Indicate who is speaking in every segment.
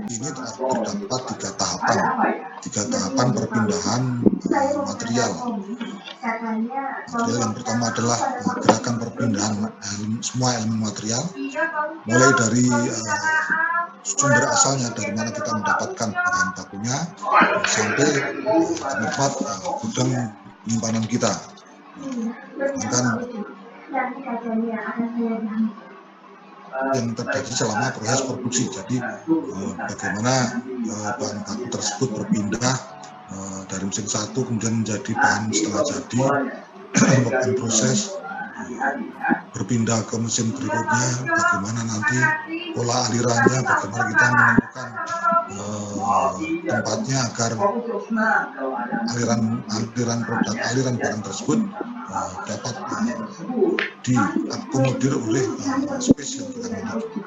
Speaker 1: Ini terdapat tiga tahapan perpindahan material. Yang pertama adalah gerakan perpindahan semua elemen material, mulai dari sumber asalnya, dari mana kita mendapatkan bahan bakunya, sampai tempat gudang penyimpanan kita. Yang terjadi selama proses produksi. Jadi bagaimana bahan baku tersebut berpindah dari mesin satu kemudian menjadi bahan setengah jadi, melakukan proses berpindah ke mesin berikutnya, bagaimana nanti pola alirannya, bagaimana kita menemukan tempatnya agar aliran barang tersebut dapat diakomodir oleh space yang kita miliki.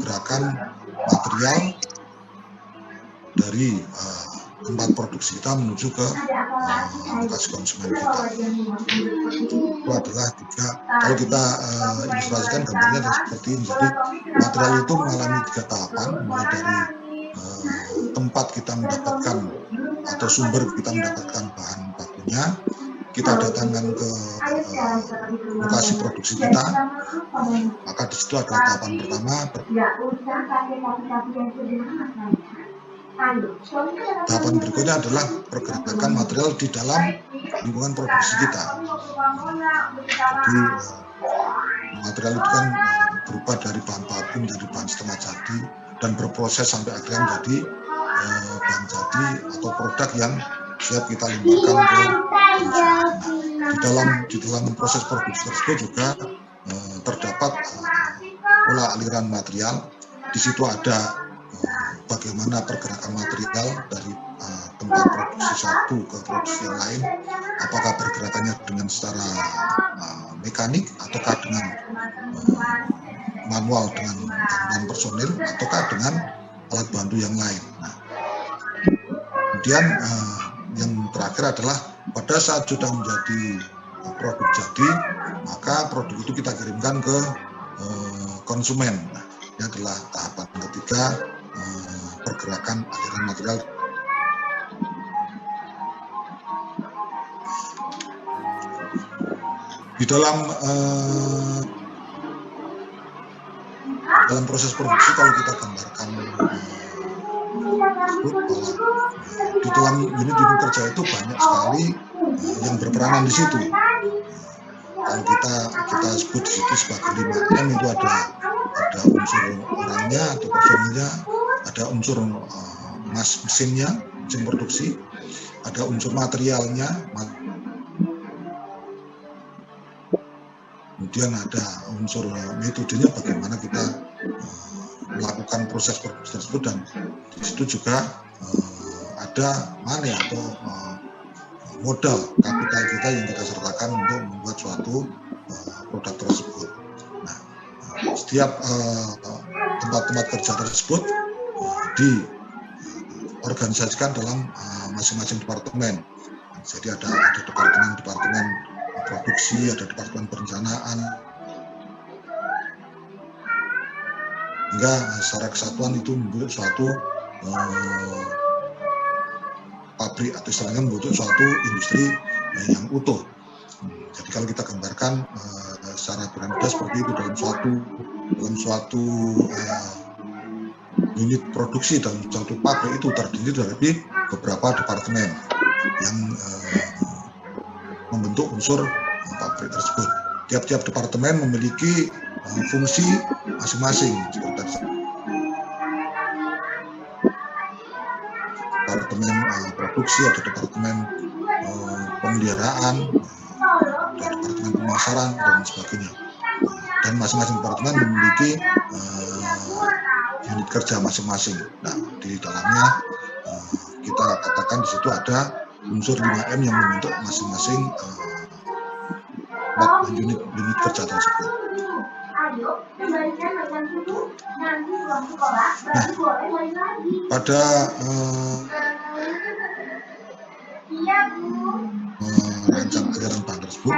Speaker 1: Gerakan material dari tempat produksi kita menuju ke lokasi konsumen kita. Itu adalah tiga, kalau kita ilustrasikan gambarnya seperti ini. Jadi material itu mengalami tiga tahapan, mulai dari tempat kita mendapatkan atau sumber kita mendapatkan bahan bakunya, kita datangkan ke lokasi produksi kita, maka di situ adalah tahapan pertama. Tahapan berikutnya adalah pergerakan material di dalam lingkungan produksi kita. Jadi material itu kan berubah dari bahan baku menjadi bahan setengah jadi dan berproses sampai akhirnya menjadi bahan jadi atau produk yang siap kita limpahkan ke konsumen. Di dalam proses produksi tersebut juga terdapat pola aliran material. Di situ ada bagaimana pergerakan material dari tempat produksi satu ke produksi yang lain, apakah pergerakannya dengan secara mekanik ataukah dengan manual dengan gabungan personil ataukah dengan alat bantu yang lain. Nah, kemudian yang terakhir adalah pada saat sudah menjadi produk jadi, maka produk itu kita kirimkan ke konsumen. Nah, ini adalah tahapan ketiga, pergerakan aliran material. Di dalam proses produksi, kalau kita gambarkan di dalam unit-unit kerja itu banyak sekali yang berperanan di situ. Kalau kita sebut di situ sebagai 5M, itu ada unsur orangnya atau personilnya, ada unsur mesinnya, mesin produksi, ada unsur materialnya, kemudian ada unsur metodenya, bagaimana kita melakukan proses produksi tersebut, dan di situ juga ada money atau modal kapital kita yang kita sertakan untuk membuat suatu produk tersebut. Nah, setiap tempat-tempat kerja tersebut diorganisasikan dalam masing-masing departemen. Jadi ada departemen produksi, ada departemen perencanaan, hingga secara kesatuan itu membentuk suatu pabrik atau istilahnya membentuk suatu industri yang utuh. Jadi kalau kita gambarkan secara berbeda seperti itu, dalam suatu unit produksi, dalam suatu pabrik itu terdiri dari beberapa departemen yang membentuk unsur pabrik tersebut. Tiap-tiap departemen memiliki fungsi masing-masing. Seperti departemen produksi, ada departemen pemeliharaan, ada departemen pemasaran dan sebagainya. Dan masing-masing departemen memiliki unit kerja masing-masing. Nah, di dalamnya kita katakan di situ ada unsur 5M yang membentuk masing-masing unit kerja tersebut. Nah, pada merancang aliran bahan tersebut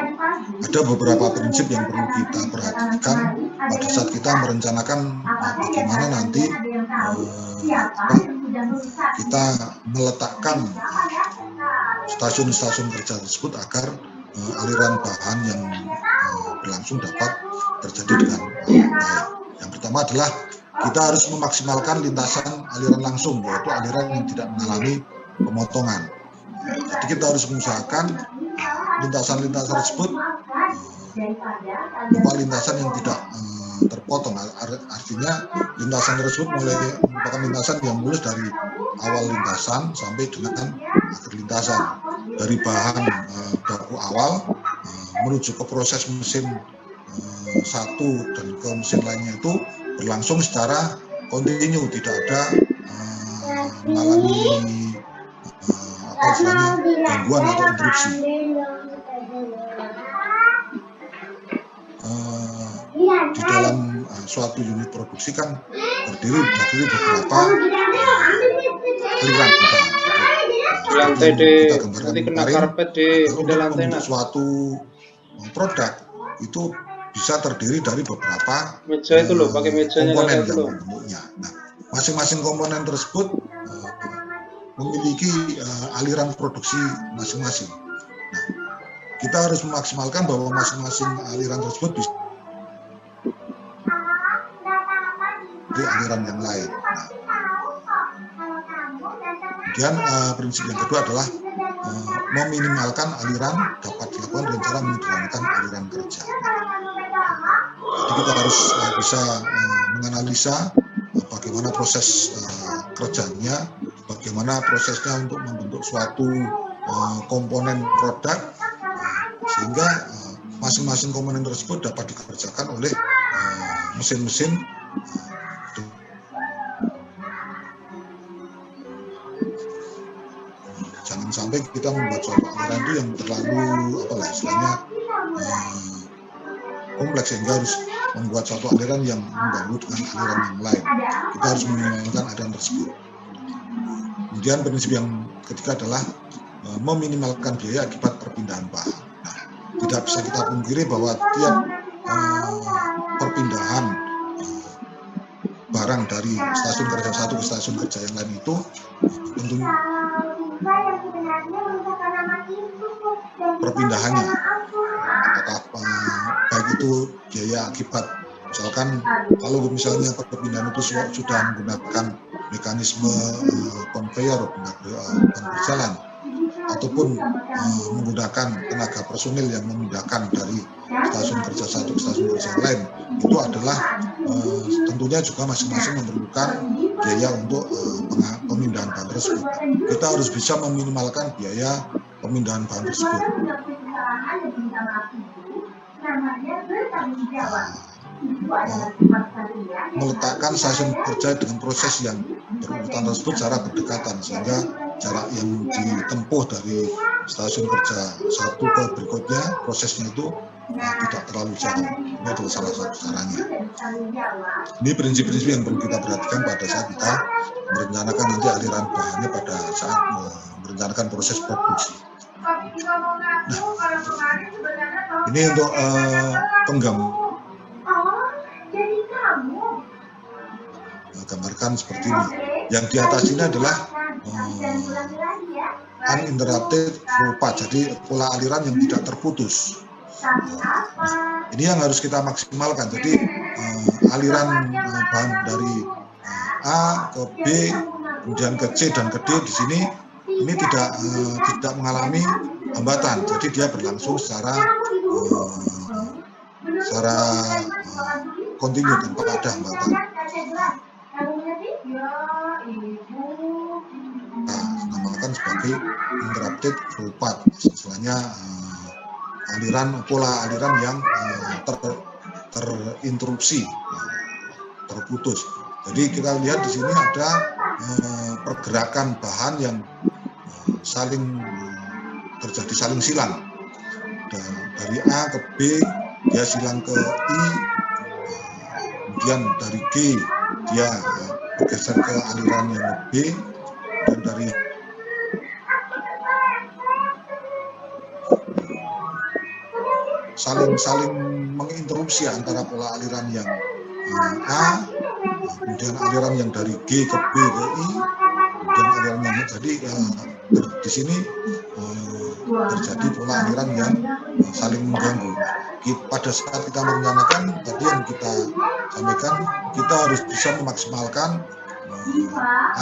Speaker 1: ada beberapa prinsip yang perlu kita perhatikan pada saat kita merencanakan bagaimana nanti kita meletakkan stasiun-stasiun kerja tersebut agar aliran bahan yang berlangsung dapat terjadi dengan baik. Yang pertama adalah kita harus memaksimalkan lintasan aliran langsung, yaitu aliran yang tidak mengalami pemotongan. Jadi kita harus mengusahakan lintasan-lintasan tersebut berupa lintasan yang tidak terpotong. Artinya lintasan tersebut merupakan lintasan yang mulus dari awal lintasan sampai dengan akhir lintasan. Dari bahan baku awal menuju ke proses mesin satu dan ke mesin lainnya itu berlangsung secara kontinu, tidak ada mengalami gangguan atau interupsi. Di dalam suatu unit produksi kan terdiri dari beberapa aliran.
Speaker 2: Di lantai kita gambarkan kena karpet di lantai.
Speaker 1: Untuk suatu produk itu bisa terdiri dari beberapa
Speaker 2: meja itu loh, pakai mejanya
Speaker 1: komponen yang membentuknya. Nah, masing-masing komponen tersebut memiliki aliran produksi masing-masing. Nah, kita harus memaksimalkan bahwa masing-masing aliran tersebut bisa di aliran yang lain. Nah, kemudian prinsip yang kedua adalah meminimalkan aliran dapat dilakukan dengan cara menyederhanakan aliran kerja. Jadi kita harus bisa menganalisa bagaimana proses kerjanya, bagaimana prosesnya untuk membentuk suatu komponen produk, sehingga masing-masing komponen tersebut dapat dikerjakan oleh mesin-mesin. Jangan sampai kita membuat suatu aliran itu yang terlalu istilahnya kompleks, sehingga harus membuat suatu aliran yang mengganggu dengan aliran yang lain. Kita harus meminimalkan aliran tersebut. Kemudian prinsip yang ketiga adalah meminimalkan biaya akibat perpindahan bahan. Nah, tidak bisa kita pungkiri bahwa tiap perpindahan barang dari stasiun kerja satu ke stasiun kerja yang lain itu tentunya perpindahannya, apakah baik itu biaya akibat, misalkan kalau misalnya perpindahan itu sudah menggunakan mekanisme conveyor berjalan, ataupun menggunakan tenaga personil yang memindahkan dari stasiun kerja satu ke stasiun kerja lain, itu adalah tentunya juga masing-masing memerlukan biaya untuk pemindahan bahan tersebut. Kita harus bisa meminimalkan biaya pemindahan bahan tersebut. Meletakkan stasiun kerja dengan proses yang berurutan tersebut secara berdekatan, sehingga jarak yang ditempuh dari stasiun kerja satu ke berikutnya prosesnya itu tidak terlalu jauh. Ini adalah salah satu caranya. Ini prinsip-prinsip yang perlu kita perhatikan pada saat kita merencanakan nanti aliran bahannya pada saat merencanakan proses produksi. Nah, ini untuk gambarkan seperti ini. Yang di atas ini adalah uninterrupted flow path, jadi pola aliran yang tidak terputus. Nah, ini yang harus kita maksimalkan. Jadi aliran bahan dari A ke B, kemudian ke C dan ke D di sini ini tidak mengalami hambatan. Jadi dia berlangsung secara kontinu tanpa ada hambatan. Namakan sebagai interrupted flow path, istilahnya pola aliran yang terinterupsi, terputus. Jadi kita lihat di sini ada pergerakan bahan yang terjadi saling silang. Dan dari A ke B dia silang ke I, kemudian dari G dia bergeser ke aliran yang B, dan dari C saling menginterupsi antara pola aliran yang A, kemudian aliran yang dari G ke B ke I, kemudian aliran yang jadi di sini terjadi pola aliran yang saling mengganggu. Pada saat kita merencanakan tadi yang kita sampaikan, kita harus bisa memaksimalkan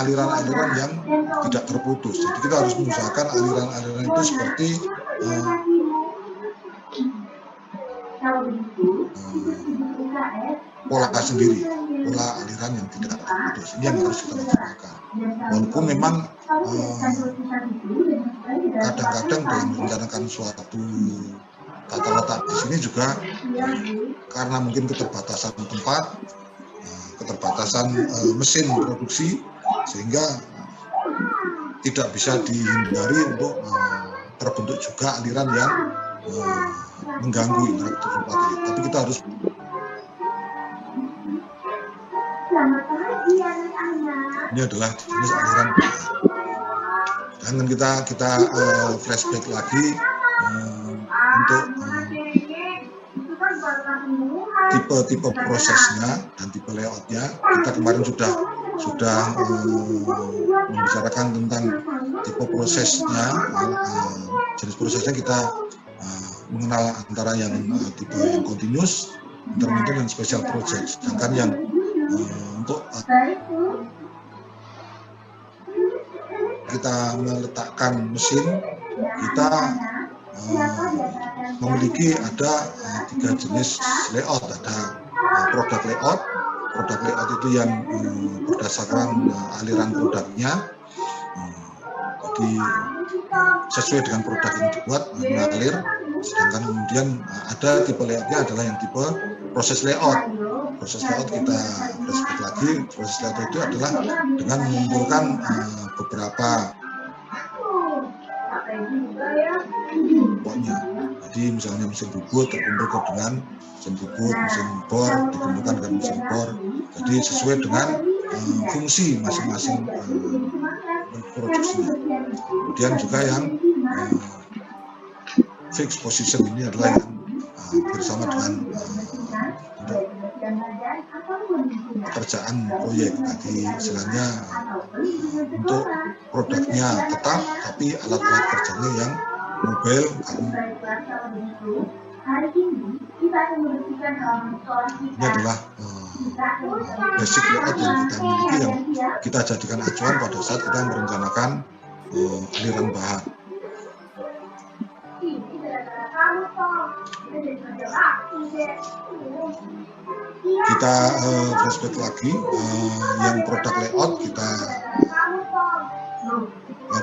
Speaker 1: aliran-aliran yang tidak terputus. Jadi kita harus mengusahakan aliran-aliran itu seperti pola sendiri, pola aliran yang tidak terputus. Ini yang harus kita maksimalkan. Walaupun memang kadang-kadang dalam merencanakan suatu tata letak di sini juga karena mungkin keterbatasan tempat, keterbatasan mesin produksi, sehingga tidak bisa dihindari untuk terbentuk juga aliran yang mengganggu interaktif tempat. Tapi kita harus ini adalah jenis aliran. Jangan kita flashback lagi untuk tipe-tipe prosesnya dan tipe layoutnya. Kita kemarin sudah membicarakan tentang tipe prosesnya, jenis prosesnya kita mengenal antara yang tipe yang continuous, intermittent, dan special project. Sedangkan yang untuk kita meletakkan mesin, kita memiliki ada 3 jenis layout. Ada produk layout. Produk layout itu yang berdasarkan aliran produknya, jadi sesuai dengan produk yang dibuat mengalir. Sedangkan kemudian ada tipe layoutnya adalah yang tipe proses layout. Proses layout kita flashback lagi. Proses layout itu adalah dengan mengumpulkan beberapa pokoknya. Jadi misalnya mesin bubut terkumpul dengan mesin bubut, mesin bor dikumpulkan dengan mesin bor. Jadi sesuai dengan fungsi masing-masing produksinya. Kemudian juga yang fixed position ini adalah yang bersama dengan pekerjaan proyek. Tadi istilahnya untuk produknya tetap, tapi alat-alat kerjanya yang mobile. Ini adalah basic layout yang kita miliki, yang kita jadikan acuan pada saat kita merencanakan aliran bahan. Kita flashback lagi, yang produk layout kita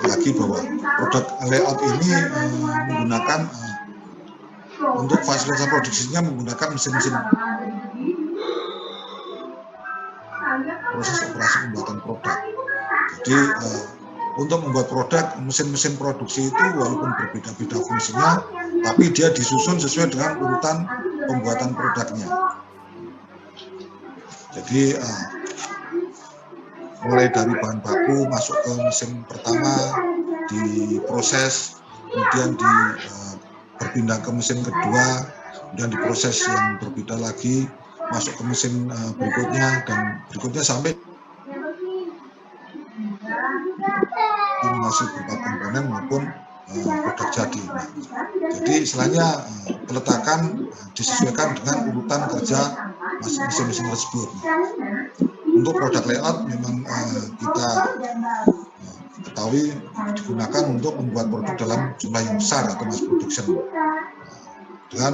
Speaker 1: lagi bahwa produk layout ini menggunakan untuk fasilitas produksinya menggunakan mesin-mesin proses operasi pembuatan produk. Jadi untuk membuat produk, mesin-mesin produksi itu walaupun berbeda-beda fungsinya, tapi dia disusun sesuai dengan urutan pembuatan produknya. Jadi mulai dari bahan baku masuk ke mesin pertama, diproses, kemudian berpindah ke mesin kedua, kemudian diproses yang berbeda lagi, masuk ke mesin berikutnya, dan berikutnya sampai masih berupa komponen maupun produk jadi. Jadi istilahnya peletakan disesuaikan dengan urutan kerja mesin-mesin tersebut. Untuk produk layout memang kita ketahui digunakan untuk membuat produk dalam jumlah yang besar atau mass production dengan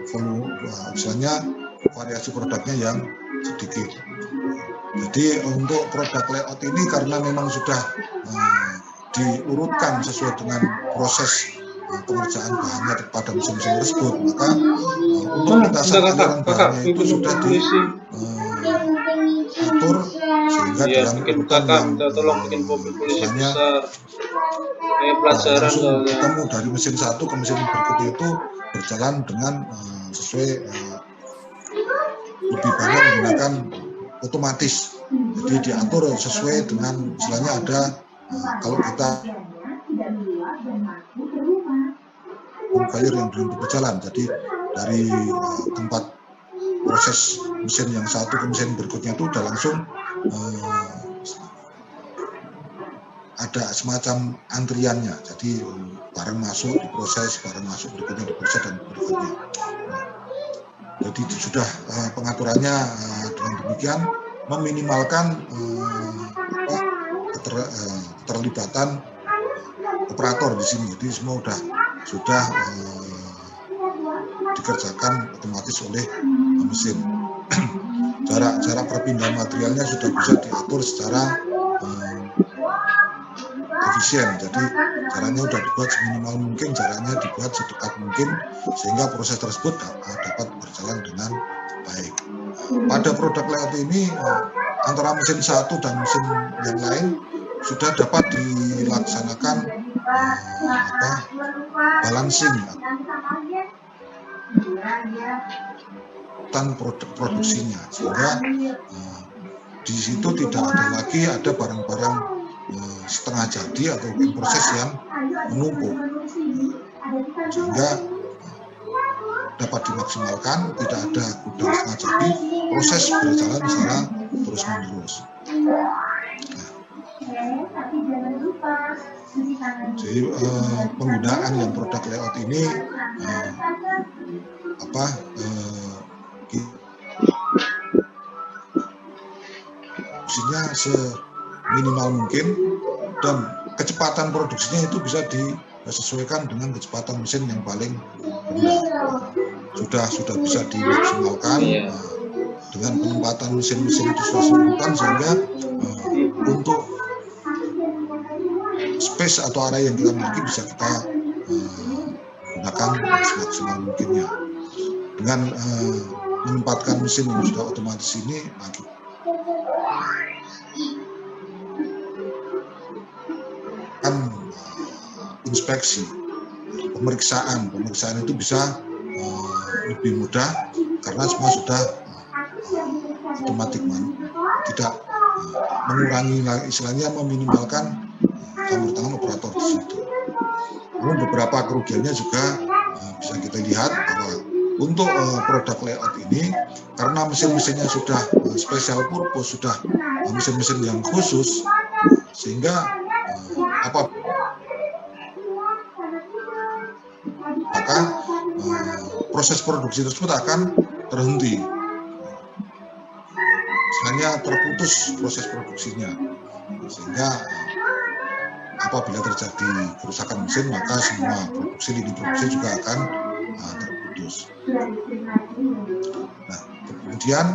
Speaker 1: volume, istilahnya variasi produknya yang sedikit. Jadi untuk produk layout ini karena memang sudah diurutkan sesuai dengan proses pengerjaan bahannya pada mesin-mesin tersebut, maka untuk lintasan aliran bahannya itu sudah diatur sehingga dalam urutan yang misalnya langsung ketemu dari mesin satu ke mesin berikutnya itu berjalan dengan sesuai lebih banyak menggunakan otomatis. Jadi diatur sesuai dengan istilahnya ada kalau kita conveyor yang belum berjalan, jadi dari tempat proses mesin yang satu ke mesin berikutnya itu udah langsung ada semacam antriannya. Jadi barang masuk diproses, barang masuk berikutnya diproses dan berikutnya. Jadi sudah pengaturannya dengan demikian meminimalkan keterlibatan operator di sini. Jadi semua sudah dikerjakan otomatis oleh mesin. Jarak perpindahan materialnya sudah bisa diatur secara efisien. Jadi jaraknya sudah dibuat seminimal mungkin, jaraknya dibuat sedekat mungkin sehingga proses tersebut dapat berjalan dengan baik. Pada produk layout ini antara mesin satu dan mesin yang lain sudah dapat dilaksanakan balancing produksinya, sehingga di situ tidak ada barang-barang setengah jadi atau proses yang menumpuk, sehingga dapat dimaksimalkan, tidak ada gudang setengah jadi, proses berjalan secara terus-menerus. Jadi penggunaan yang produk layout ini produksinya seminimal mungkin dan kecepatan produksinya itu bisa disesuaikan dengan kecepatan mesin yang paling rendah. Sudah bisa dimaksimalkan dengan penempatan mesin-mesin itu sesuai sehingga untuk space atau area yang kita miliki bisa kita gunakan semaksimal mungkinnya. Dengan menempatkan mesin yang sudah otomatis ini kan inspeksi, pemeriksaan itu bisa lebih mudah karena semua sudah otomatis, tidak mengurangi, istilahnya meminimalkan campur tangan operator di situ. Namun beberapa kerugiannya juga bisa kita lihat bahwa untuk produk layout ini karena mesin-mesinnya sudah special purpose, sudah mesin-mesin yang khusus, sehingga maka proses produksi tersebut akan terhenti, istilahnya terputus proses produksinya, sehingga apabila terjadi kerusakan mesin maka semua lini produksi juga akan terputus. Nah, kemudian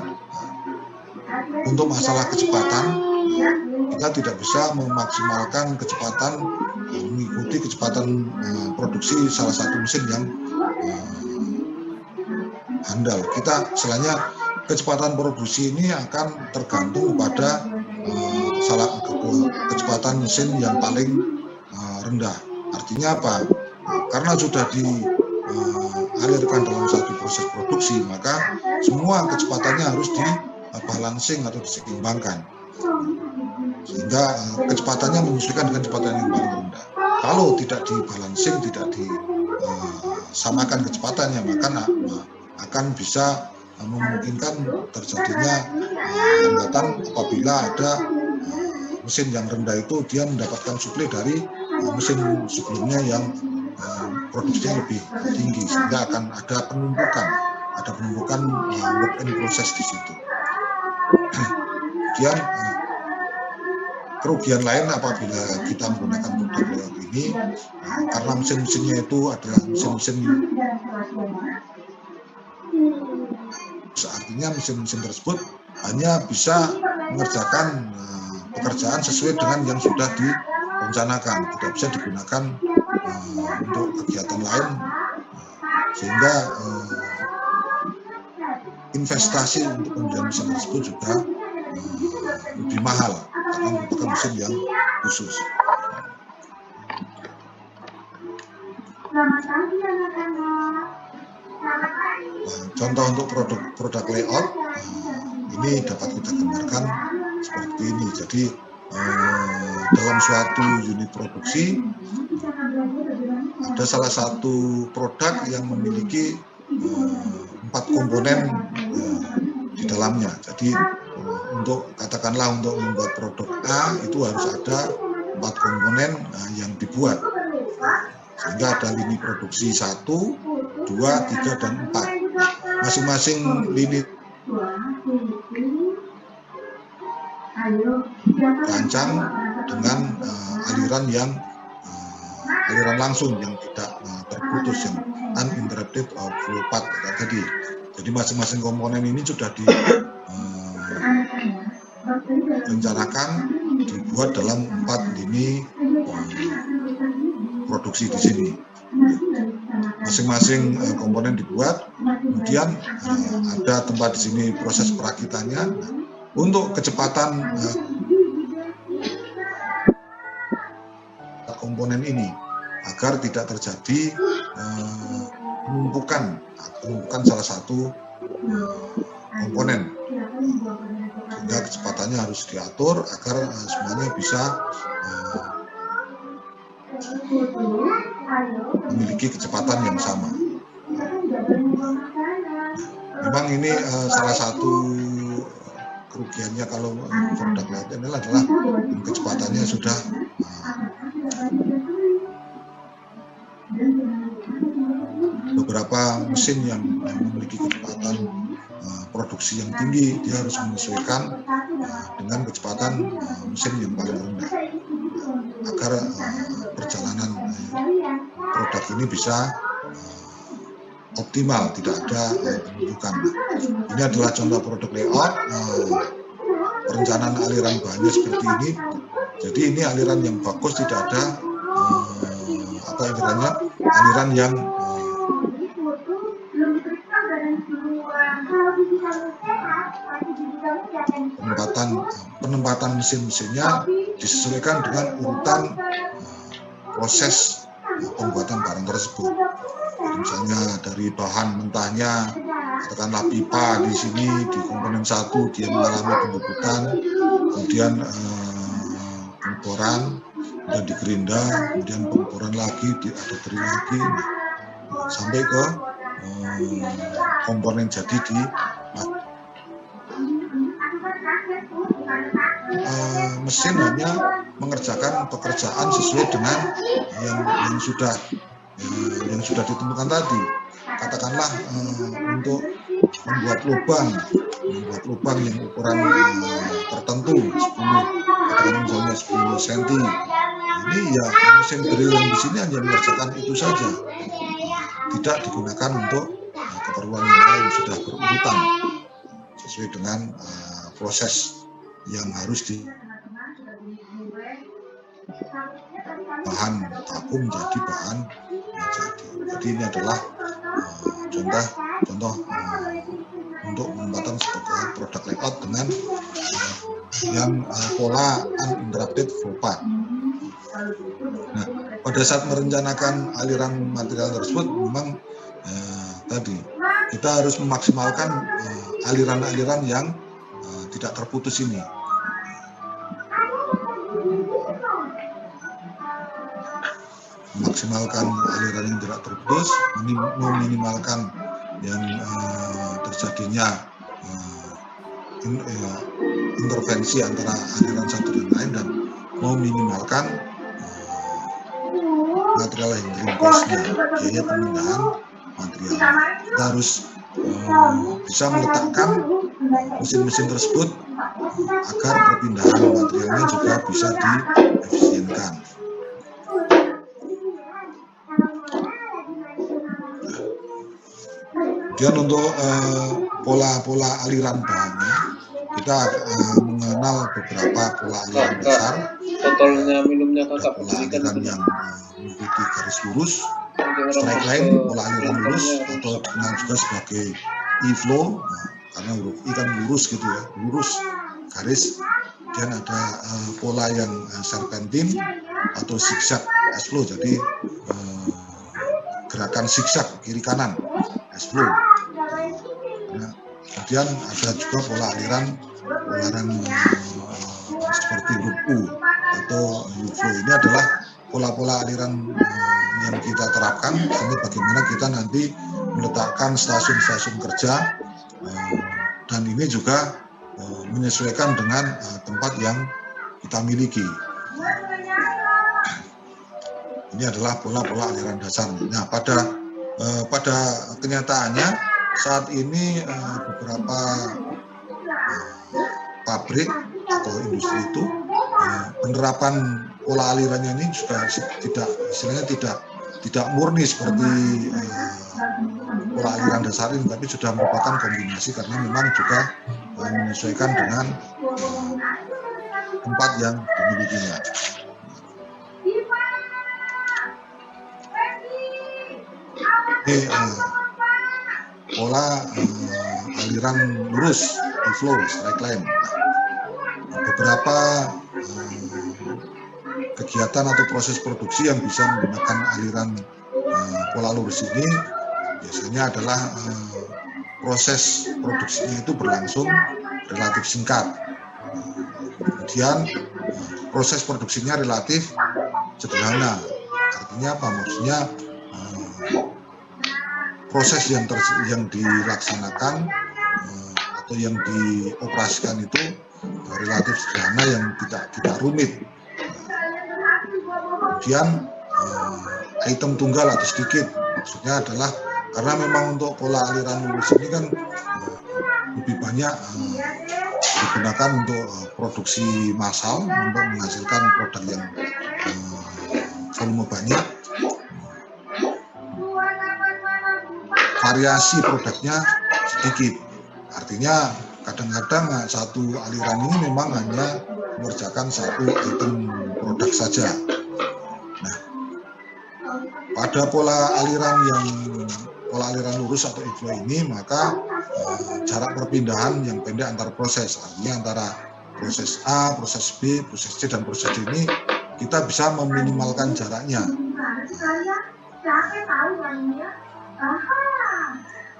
Speaker 1: untuk masalah kecepatan, kita tidak bisa memaksimalkan kecepatan mengikuti kecepatan produksi salah satu mesin yang handal. Kita istilahnya kecepatan produksi ini akan tergantung pada kecepatan mesin yang paling rendah. Artinya apa? Karena sudah dialirkan dalam satu proses produksi, maka semua kecepatannya harus dibalancing atau diseimbangkan, sehingga kecepatannya menyesuaikan dengan kecepatan yang paling rendah. Kalau tidak dibalancing, tidak disamakan kecepatannya, maka akan bisa memungkinkan terjadinya hambatan apabila ada mesin yang rendah itu dia mendapatkan suplai dari mesin sebelumnya yang produksinya lebih tinggi, sehingga akan ada penumpukan work in process di situ. Kemudian kerugian lain apabila kita menggunakan produk layout ini, karena mesin-mesinnya itu adalah mesin-mesin, artinya mesin-mesin tersebut hanya bisa mengerjakan pekerjaan sesuai dengan yang sudah direncanakan, tidak bisa digunakan untuk kegiatan lain, sehingga investasi untuk pembelian mesin tersebut juga lebih mahal karena merupakan mesin yang khusus. Contoh untuk produk layout ini dapat kita gambarkan seperti ini. Jadi dalam suatu unit produksi ada salah satu produk yang memiliki 4 komponen di dalamnya. Jadi untuk katakanlah untuk membuat produk A itu harus ada 4 komponen yang dibuat, sehingga ada lini produksi 1, 2, 3, dan 4. Masing-masing lini rancang dengan aliran langsung yang tidak terputus, yang uninterrupted flow path tadi. Jadi masing-masing komponen ini sudah direncanakan dibuat dalam 4 lini produksi di sini. Masing-masing komponen dibuat, kemudian ada tempat di sini proses perakitannya. Untuk kecepatan komponen ini agar tidak terjadi penumpukan salah satu komponen, sehingga kecepatannya harus diatur agar semuanya bisa memiliki kecepatan yang sama. Memang ini salah satu kerugiannya kalau produk lain adalah kecepatannya sudah beberapa mesin yang memiliki kecepatan produksi yang tinggi, dia harus menyesuaikan dengan kecepatan mesin yang paling rendah agar perjalanan produk ini bisa optimal, tidak ada penumpukan. Ini adalah contoh produk layout, perencanaan aliran bahannya seperti ini. Jadi ini aliran yang bagus, tidak ada aliran yang penempatan mesin-mesinnya disesuaikan dengan urutan proses pembuatan barang tersebut. Misalnya dari bahan mentahnya, katakanlah pipa di sini di komponen 1 dia mengalami pembubutan, kemudian pengeboran, kemudian digerinda, kemudian pengeboran lagi, diadopteri lagi, sampai ke komponen jadi di mesin hanya mengerjakan pekerjaan sesuai dengan yang sudah ditentukan tadi. Katakanlah untuk membuat lubang yang ukuran tertentu 10, katakanlah misalnya 10 cm. Ini ya mesin drill yang di sini hanya mengerjakan itu saja, tidak digunakan untuk keperluan yang lain, sudah berurutan sesuai dengan proses yang harus di bahan vakum menjadi bahan jadi. Jadi ini adalah contoh untuk penempatan sebagai produk layout dengan yang pola uninterrupted flow path. Nah, pada saat merencanakan aliran material tersebut, memang tadi kita harus memaksimalkan aliran-aliran yang tidak terputus ini. Memaksimalkan aliran yang tidak terputus, meminimalkan yang terjadinya intervensi antara aliran satu dan lain, dan meminimalkan material handling cost-nya, biaya pemindahan material. Kita harus bisa meletakkan mesin-mesin tersebut agar perpindahan materialnya juga bisa diefisienkan. Kemudian untuk pola-pola aliran bahannya, kita mengenal beberapa pola aliran dasar.
Speaker 2: Botolnya minumnya kakak
Speaker 1: pola aliran yang mengikuti garis lurus, straight line, pola aliran lurus, atau dikenal juga sebagai e-flow, karena huruf I kan lurus gitu ya, lurus garis. Kemudian ada pola yang serpentin atau zigzag S-flow, jadi gerakan zigzag kiri kanan S-flow. Nah, kemudian ada juga pola aliran seperti loop U atau U-flow. Ini adalah pola-pola aliran yang kita terapkan, sehingga bagaimana kita nanti meletakkan stasiun-stasiun kerja, dan ini juga menyesuaikan dengan tempat yang kita miliki. Ini adalah pola-pola aliran dasar. Nah, pada kenyataannya saat ini beberapa pabrik atau industri itu penerapan pola alirannya ini juga tidak murni seperti pola aliran dasar ini, tapi sudah merupakan kombinasi karena memang juga menyesuaikan dengan tempat yang dimilikinya. Ini pola aliran lurus, flow, straight line. Beberapa kegiatan atau proses produksi yang bisa menggunakan aliran pola lurus ini biasanya adalah proses produksinya itu berlangsung relatif singkat. Kemudian proses produksinya relatif sederhana. Artinya apa? Maksudnya proses yang dilaksanakan atau yang dioperasikan itu relatif sederhana, yang tidak rumit. Kemudian item tunggal atau sedikit, maksudnya adalah karena memang untuk pola aliran lurus ini kan lebih banyak digunakan untuk produksi massal, untuk menghasilkan produk yang volume banyak. Variasi produknya sedikit, artinya kadang-kadang satu aliran ini memang hanya mengerjakan satu item produk saja. Nah, pada pola aliran lurus atau inflow ini, maka jarak perpindahan yang pendek antar proses, artinya antara proses A, proses B, proses C, dan proses D ini kita bisa meminimalkan jaraknya.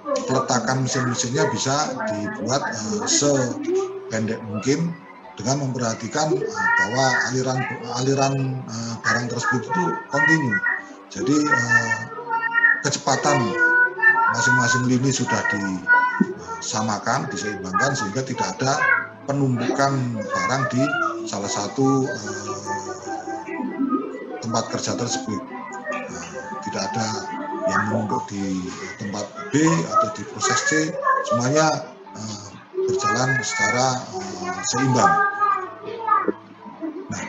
Speaker 1: Peletakan mesin-mesinnya bisa dibuat sependek mungkin dengan memperhatikan bahwa aliran barang tersebut itu kontinu. Jadi kecepatan masing-masing lini sudah disamakan, diseimbangkan, sehingga tidak ada penumpukan barang di salah satu tempat kerja tersebut. Tidak ada yang menumpuk di tempat B atau di proses C, semuanya berjalan secara seimbang. Nah,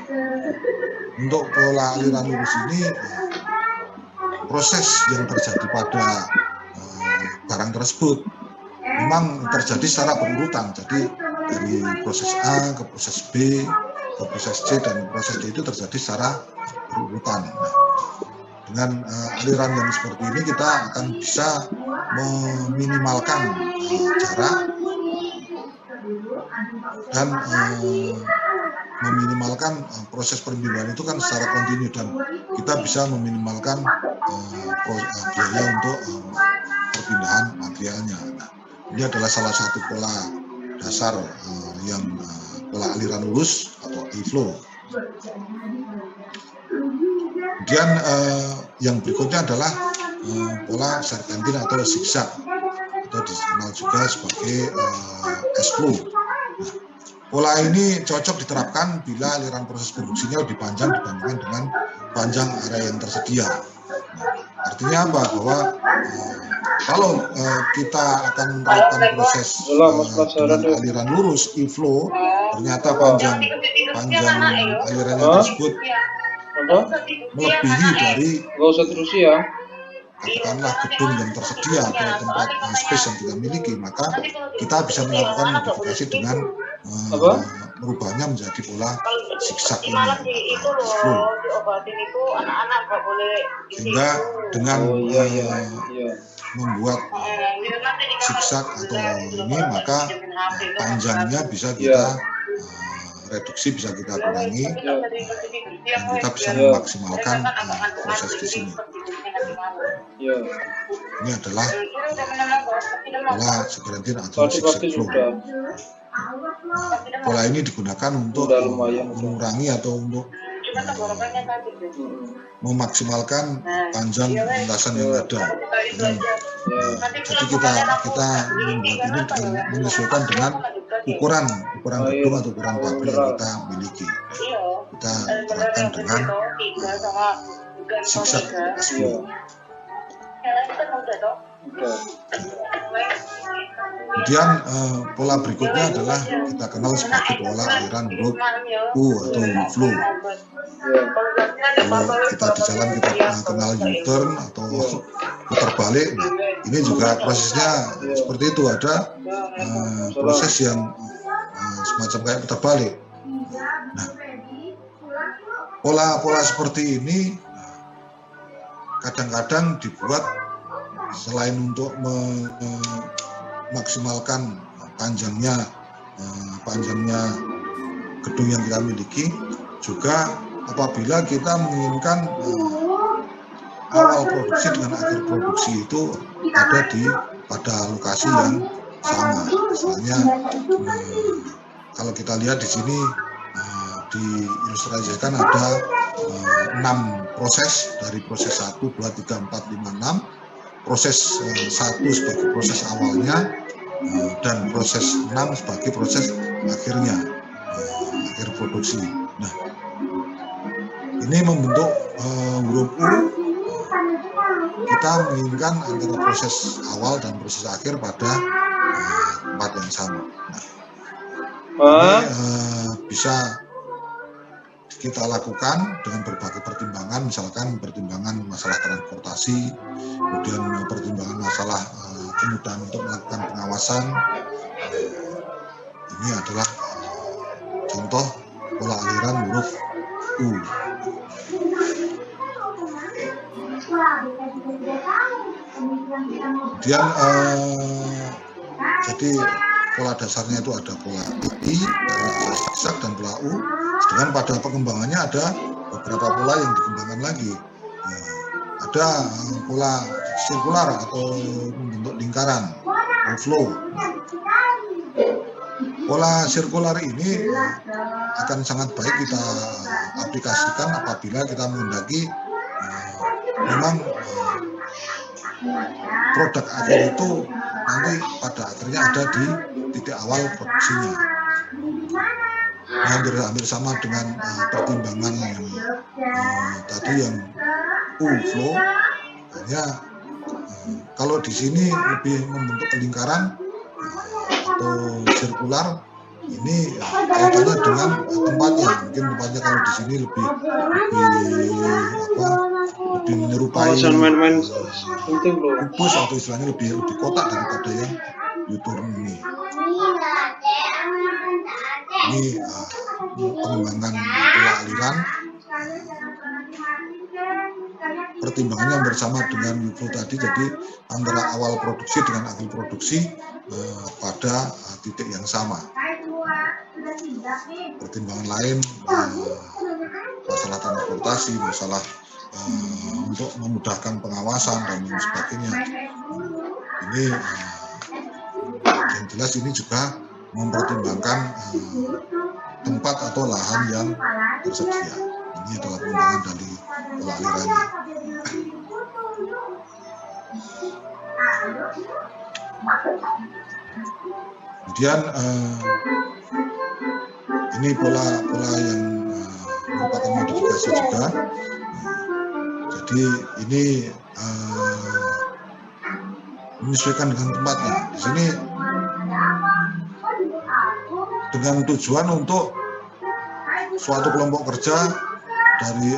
Speaker 1: untuk pola aliran lurus ini, proses yang terjadi pada barang tersebut memang terjadi secara berurutan. Jadi dari proses A ke proses B ke proses C dan proses D itu terjadi secara berurutan. Nah, dengan aliran yang seperti ini kita akan bisa meminimalkan jarak dan meminimalkan proses perpindahan itu kan secara kontinu, dan kita bisa meminimalkan biaya untuk perpindahan materialnya. Nah, ini adalah salah satu pola dasar yang pola aliran lurus atau e-flow. Kemudian yang berikutnya adalah pola serpentin atau zigzag, atau dikenal juga sebagai S-flow. Nah, pola ini cocok diterapkan bila aliran proses produksinya lebih panjang dibandingkan dengan panjang area yang tersedia. Nah, artinya apa? Bahwa kalau kita akan menerapkan proses dengan aliran lurus e-flow, ternyata panjang alirannya tersebut melebihi dari katakanlah gedung yang tersedia atau tempat space yang kita miliki, maka kita bisa melakukan modifikasi dengan merubahnya menjadi pola zigzag ini, flow. Sehingga dengan membuat zigzag atau ini, maka panjangnya bisa kita reduksi, bisa kita kurangi, dan kita bisa memaksimalkan proses di sini. Ini adalah pola serpentin atau zigzag flow. Pola ini digunakan untuk mengurangi atau untuk memaksimalkan panjang lintasan yang ada. Jadi kita membuat ini menyesuaikan dengan ukuran gedung atau ukuran pabrik yang kita miliki. Kita terapkan dengan zigzag S-flow. Kemudian pola berikutnya adalah kita kenal sebagai pola aliran huruf U atau U-flow. Kalau kita di jalan kita kenal U-turn atau putar balik, nah, ini juga prosesnya seperti itu, ada proses yang semacam kayak putar balik. Nah, pola seperti ini kadang-kadang dibuat selain untuk memaksimalkan panjangnya gedung yang kita miliki, juga apabila kita menginginkan awal produksi dengan akhir produksi itu ada pada lokasi yang sama. Misalnya kalau kita lihat di sini diilustrasikan ada 6 proses, dari proses 1, 2, 3, 4, 5, 6. Proses 1 sebagai proses awalnya dan proses 6 sebagai proses akhirnya, akhir produksi. Nah, ini membentuk huruf U. Kita menginginkan antara proses awal dan proses akhir pada tempat yang sama. Nah, ini bisa kita lakukan dengan berbagai pertimbangan, misalkan pertimbangan masalah transportasi, kemudian pertimbangan masalah kemudahan untuk melakukan pengawasan. Ini adalah contoh pola aliran huruf U. Kemudian jadi pola dasarnya itu ada pola I, pola zigzag, dan pola U. Sedangkan pada pengembangannya ada beberapa pola yang dikembangkan lagi. Ada pola sirkular atau membentuk lingkaran, flow. Pola sirkular ini akan sangat baik kita aplikasikan apabila kita menghendaki memang produk akhir itu nanti pada akhirnya ada di titik awal produksinya. Hampir sama dengan pertimbangan yang tadi yang U-flow, hanya kalau di sini lebih membentuk lingkaran atau sirkular, ini kaitannya dengan tempatnya. Mungkin tempatnya kalau di sini lebih menyerupai kubus atau istilahnya lebih kotak daripada yang U-turn ini. Ini pengembangan pola aliran, pertimbangannya bersama dengan U-flow tadi, jadi antara awal produksi dengan akhir produksi pada titik yang sama. Pertimbangan lain masalah transportasi, masalah untuk memudahkan pengawasan dan lain sebagainya. Ini yang jelas ini juga mempertimbangkan tempat atau lahan yang tersedia. Ini adalah pengembangan dari pola alirannya. Kemudian ini pola yang merupakan modifikasi juga. Jadi ini menyesuaikan dengan tempatnya. Di sini dengan tujuan untuk suatu kelompok kerja dari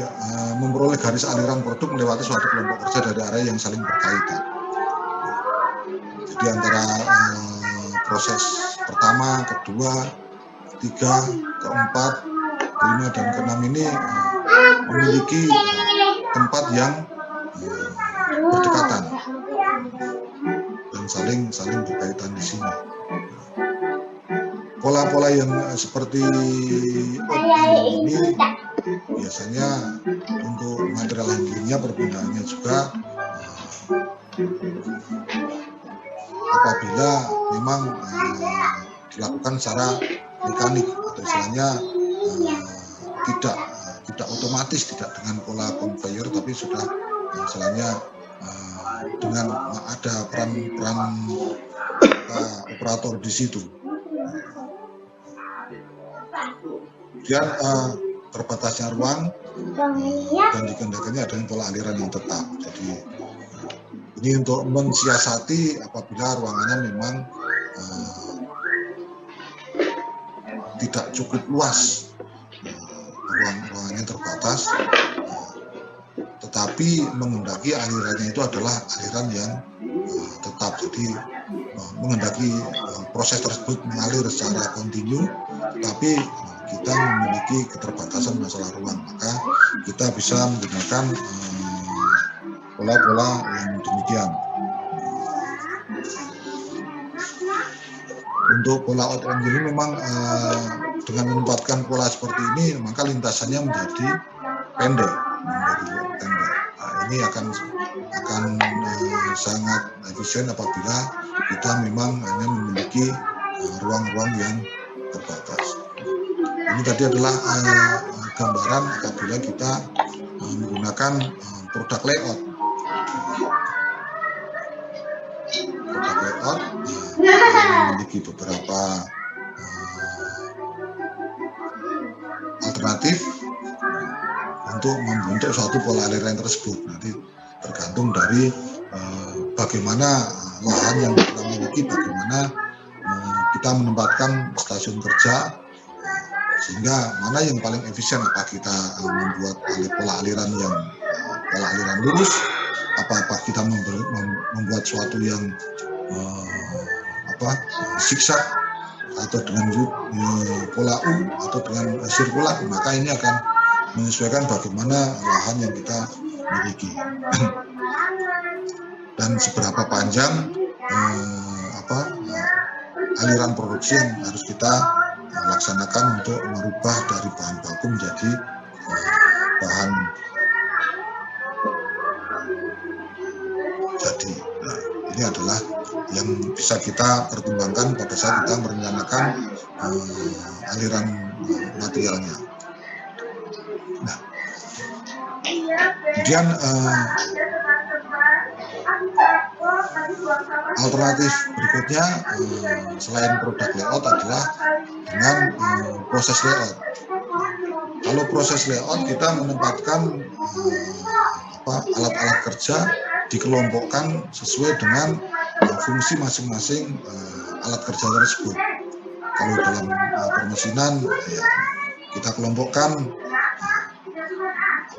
Speaker 1: memperoleh garis aliran produk melewati suatu kelompok kerja dari area yang saling berkaitan. Jadi antara proses pertama, kedua, ketiga, keempat, kelima, dan keenam ini memiliki tempat yang berdekatan dan saling berkaitan di sini. Pola-pola yang seperti ini biasanya untuk material handlingnya perbedaannya juga apabila memang dilakukan secara mekanik atau istilahnya tidak tidak otomatis, tidak dengan pola conveyor, tapi sudah misalnya dengan ada peran operator di situ. Kemudian terbatasnya ruang dan dikehendaknya adanya pola aliran yang tetap. Jadi ini untuk mensiasati apabila ruangannya memang tidak cukup luas, ruangannya terbatas, tetapi menghendaki alirannya itu adalah aliran yang tetap. Jadi menghendaki proses tersebut mengalir secara kontinu, tapi kita memiliki keterbatasan masalah ruang, maka kita bisa menggunakan pola-pola yang demikian. Untuk pola out and ini memang dengan menempatkan pola seperti ini, maka lintasannya menjadi pendek. Nah, ini akan sangat efisien apabila kita memang hanya memiliki ruang-ruang yang terbatas. Ini tadi adalah gambaran apabila kita menggunakan produk layout. Produk layout memiliki beberapa alternatif untuk membentuk suatu pola aliran tersebut. Nanti tergantung dari bagaimana lahan yang kita miliki, bagaimana kita menempatkan stasiun kerja, sehingga mana yang paling efisien, apa kita membuat pola aliran lurus, apa kita membuat suatu yang zigzag atau dengan pola U atau dengan sirkular, maka ini akan menyesuaikan bagaimana lahan yang kita miliki dan seberapa panjang aliran produksi yang harus kita laksanakan untuk merubah dari bahan baku menjadi bahan jadi. Nah, ini adalah yang bisa kita pertimbangkan pada saat kita merencanakan aliran materialnya. Nah, kemudian alternatif berikutnya selain produk layout adalah dengan proses layout. Kalau proses layout kita menempatkan alat-alat kerja dikelompokkan sesuai dengan fungsi masing-masing alat kerja tersebut. Kalau dalam permesinan, ya, kita kelompokkan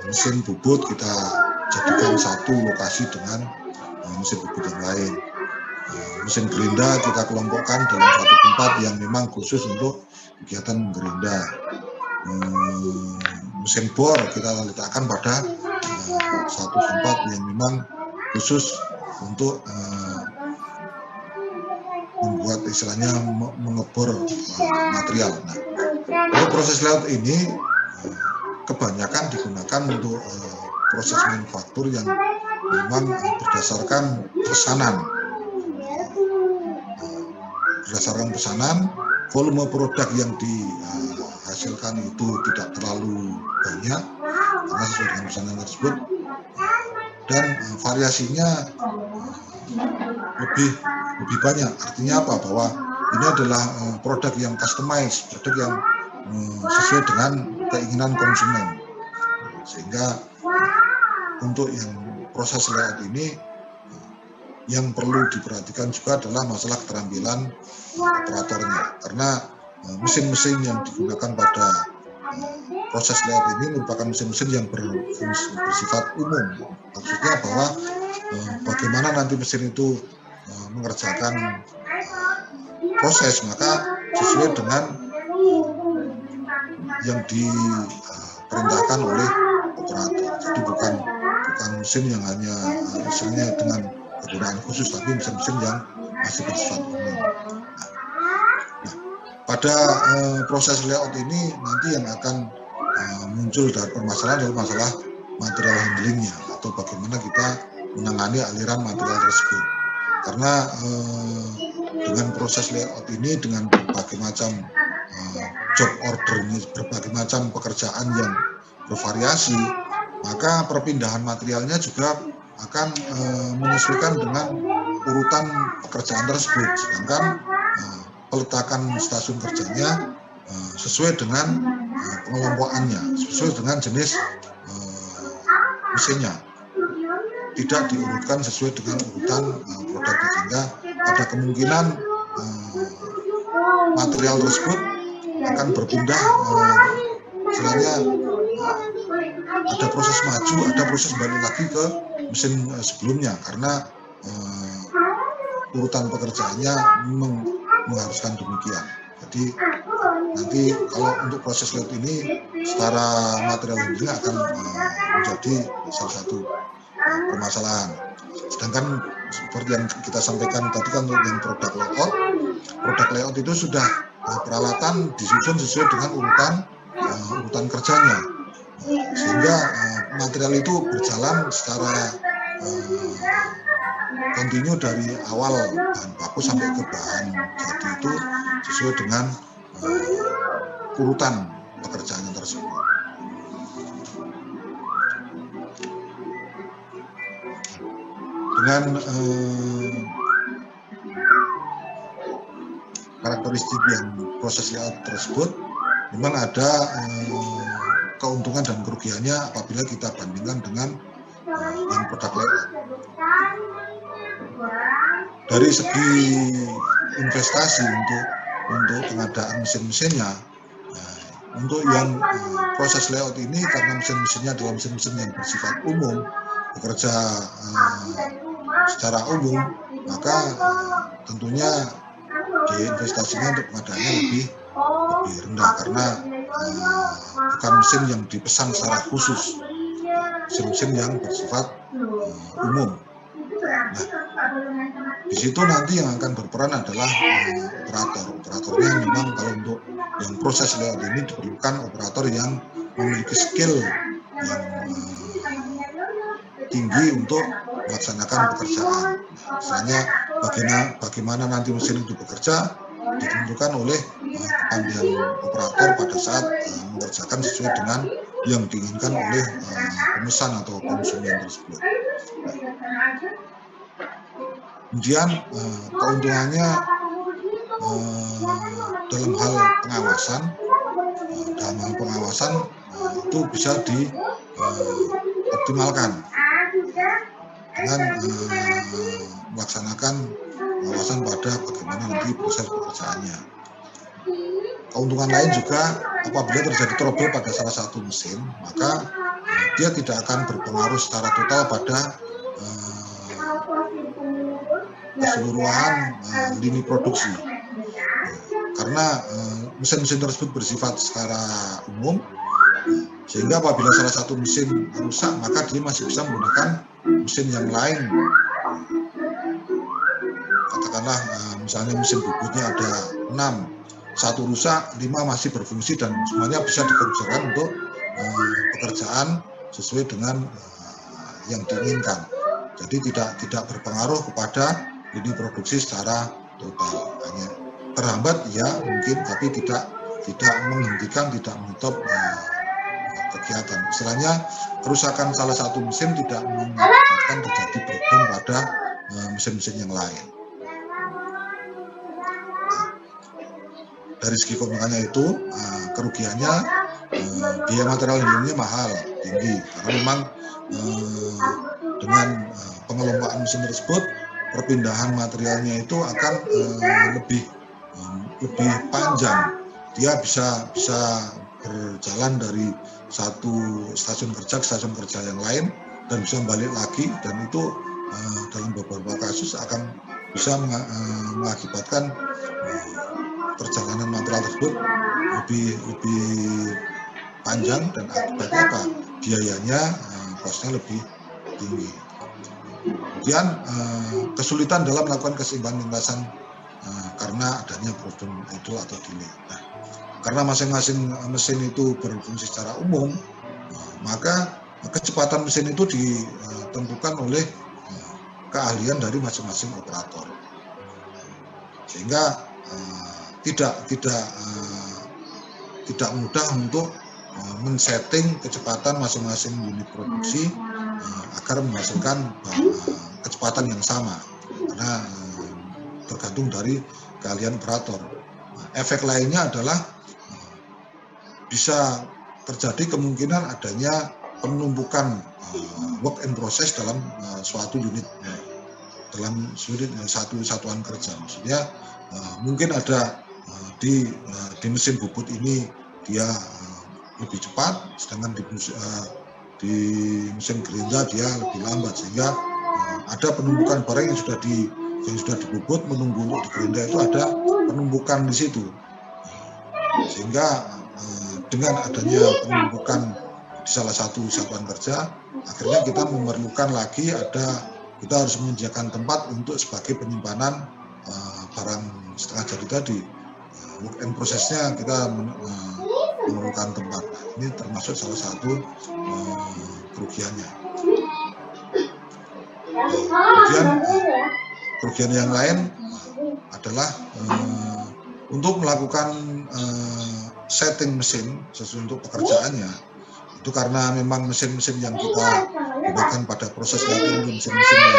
Speaker 1: mesin bubut, kita jadikan satu lokasi dengan mesin bubut yang lain. Mesin gerinda kita kelompokkan dalam satu tempat yang memang khusus untuk kegiatan menggerinda. Mesin bor kita letakkan pada satu tempat yang memang khusus untuk membuat istilahnya mengebor material. Nah, untuk proses layout ini kebanyakan digunakan untuk proses manufaktur yang memang berdasarkan pesanan. Berdasarkan pesanan, volume produk yang dihasilkan itu tidak terlalu banyak karena sesuai dengan pesanan tersebut, dan variasinya lebih banyak. Artinya apa? Bahwa ini adalah produk yang customized, produk yang sesuai dengan keinginan konsumen. Sehingga untuk yang proses layout ini yang perlu diperhatikan juga adalah masalah keterampilan operatornya, karena mesin-mesin yang digunakan pada proses layout ini merupakan mesin-mesin yang bersifat umum. Maksudnya bahwa bagaimana nanti mesin itu mengerjakan proses, maka sesuai dengan yang diperintahkan oleh operator. Jadi bukan mesin yang hanya misalnya dengan kegunaan khusus, tapi mesin-mesin yang masih bersifat umum. Nah, pada proses layout ini nanti yang akan muncul dari permasalahan adalah masalah material handlingnya, atau bagaimana kita menangani aliran material tersebut. Karena dengan proses layout ini, dengan berbagai macam job order, berbagai macam pekerjaan yang bervariasi, maka perpindahan materialnya juga akan menyesuaikan dengan urutan pekerjaan tersebut. Sedangkan peletakan stasiun kerjanya sesuai dengan pengelompokannya, sesuai dengan jenis mesinnya, tidak diurutkan sesuai dengan urutan produknya, sehingga ada kemungkinan material tersebut akan berpindah, istilahnya ada proses maju, ada proses balik lagi ke mesin sebelumnya, karena urutan pekerjaannya mengharuskan demikian. Jadi nanti kalau untuk proses layout ini secara material handling akan menjadi salah satu permasalahan. Sedangkan seperti yang kita sampaikan tadi kan untuk yang produk layout itu sudah peralatan disusun sesuai dengan urutan kerjanya, sehingga material itu berjalan secara kontinu dari awal bahan baku sampai ke bahan jadi itu sesuai dengan urutan pekerjaannya tersebut. Dengan karakteristik yang proses layout tersebut, memang ada keuntungan dan kerugiannya apabila kita bandingkan dengan yang produk layout. Dari segi investasi untuk pengadaan mesin-mesinnya, untuk yang proses layout ini karena mesin-mesinnya adalah mesin-mesin yang bersifat umum, bekerja secara umum, maka tentunya biaya investasinya untuk pengadaannya lebih rendah, karena bukan mesin yang dipesan secara khusus, mesin-mesin yang bersifat umum. Nah, di situ nanti yang akan berperan adalah operatornya. Memang kalau untuk yang proses layout ini diperlukan operator yang memiliki skill yang tinggi untuk melaksanakan pekerjaan. Misalnya bagaimana nanti mesin itu bekerja ditentukan oleh kepandaian operator pada saat mengerjakan sesuai dengan yang diinginkan oleh pemesan atau konsumen tersebut. Kemudian keuntungannya dalam hal pengawasan itu bisa dioptimalkan dengan melaksanakan pengawasan pada bagaimana nanti proses pekerjaannya. Keuntungan lain juga, apabila terjadi trouble pada salah satu mesin, maka dia tidak akan berpengaruh secara total pada keseluruhan lini produksi, karena mesin-mesin tersebut bersifat secara umum, sehingga apabila salah satu mesin rusak, maka dia masih bisa menggunakan mesin yang lain. Katakanlah misalnya mesin bubutnya ada 6, 1 rusak, 5 masih berfungsi dan semuanya bisa dikerjakan untuk pekerjaan sesuai dengan yang diinginkan. Jadi tidak berpengaruh kepada lini produksi secara total. Hanya terhambat ya mungkin, tapi tidak menghentikan, tidak menutup kegiatan. Istilahnya kerusakan salah satu mesin tidak menyebabkan terjadi breakdown pada mesin-mesin yang lain. Dari segi keuntungannya itu, kerugiannya biaya material handlingnya mahal, tinggi, karena memang dengan pengelompokan mesin tersebut, perpindahan materialnya itu akan lebih panjang. Dia bisa berjalan dari satu stasiun kerja ke stasiun kerja yang lain dan bisa balik lagi, dan itu dalam beberapa kasus akan bisa mengakibatkan perjalanan material tersebut lebih panjang, dan akibatnya apa? Biayanya, kosnya lebih tinggi. Kemudian kesulitan dalam melakukan keseimbangan lintasan karena adanya problem idle atau delay. Nah, karena masing-masing mesin itu berfungsi secara umum, maka kecepatan mesin itu ditentukan oleh keahlian dari masing-masing operator, sehingga tidak mudah untuk men-setting kecepatan masing-masing unit produksi agar menghasilkan kecepatan yang sama, karena tergantung dari keahlian operator. Efek lainnya adalah bisa terjadi kemungkinan adanya penumpukan work in process dalam suatu unit, dalam satu satuan kerja. Maksudnya mungkin ada di mesin bubut ini dia lebih cepat, sedangkan di mesin gerinda dia lebih lambat, sehingga ada penumpukan barang yang sudah dibubut menunggu untuk digerinda, itu ada penumpukan di situ, sehingga dengan adanya penumpukan di salah satu satuan kerja, akhirnya kita memerlukan lagi kita harus menyediakan tempat untuk sebagai penyimpanan barang setengah jadi tadi. Work in process-nya kita memerlukan tempat. Ini termasuk salah satu kerugiannya. Kerugian yang lain adalah untuk melakukan setting mesin sesuai untuk pekerjaannya. Itu karena memang mesin-mesin yang kita gunakan pada proses latihan itu mesin-mesin yang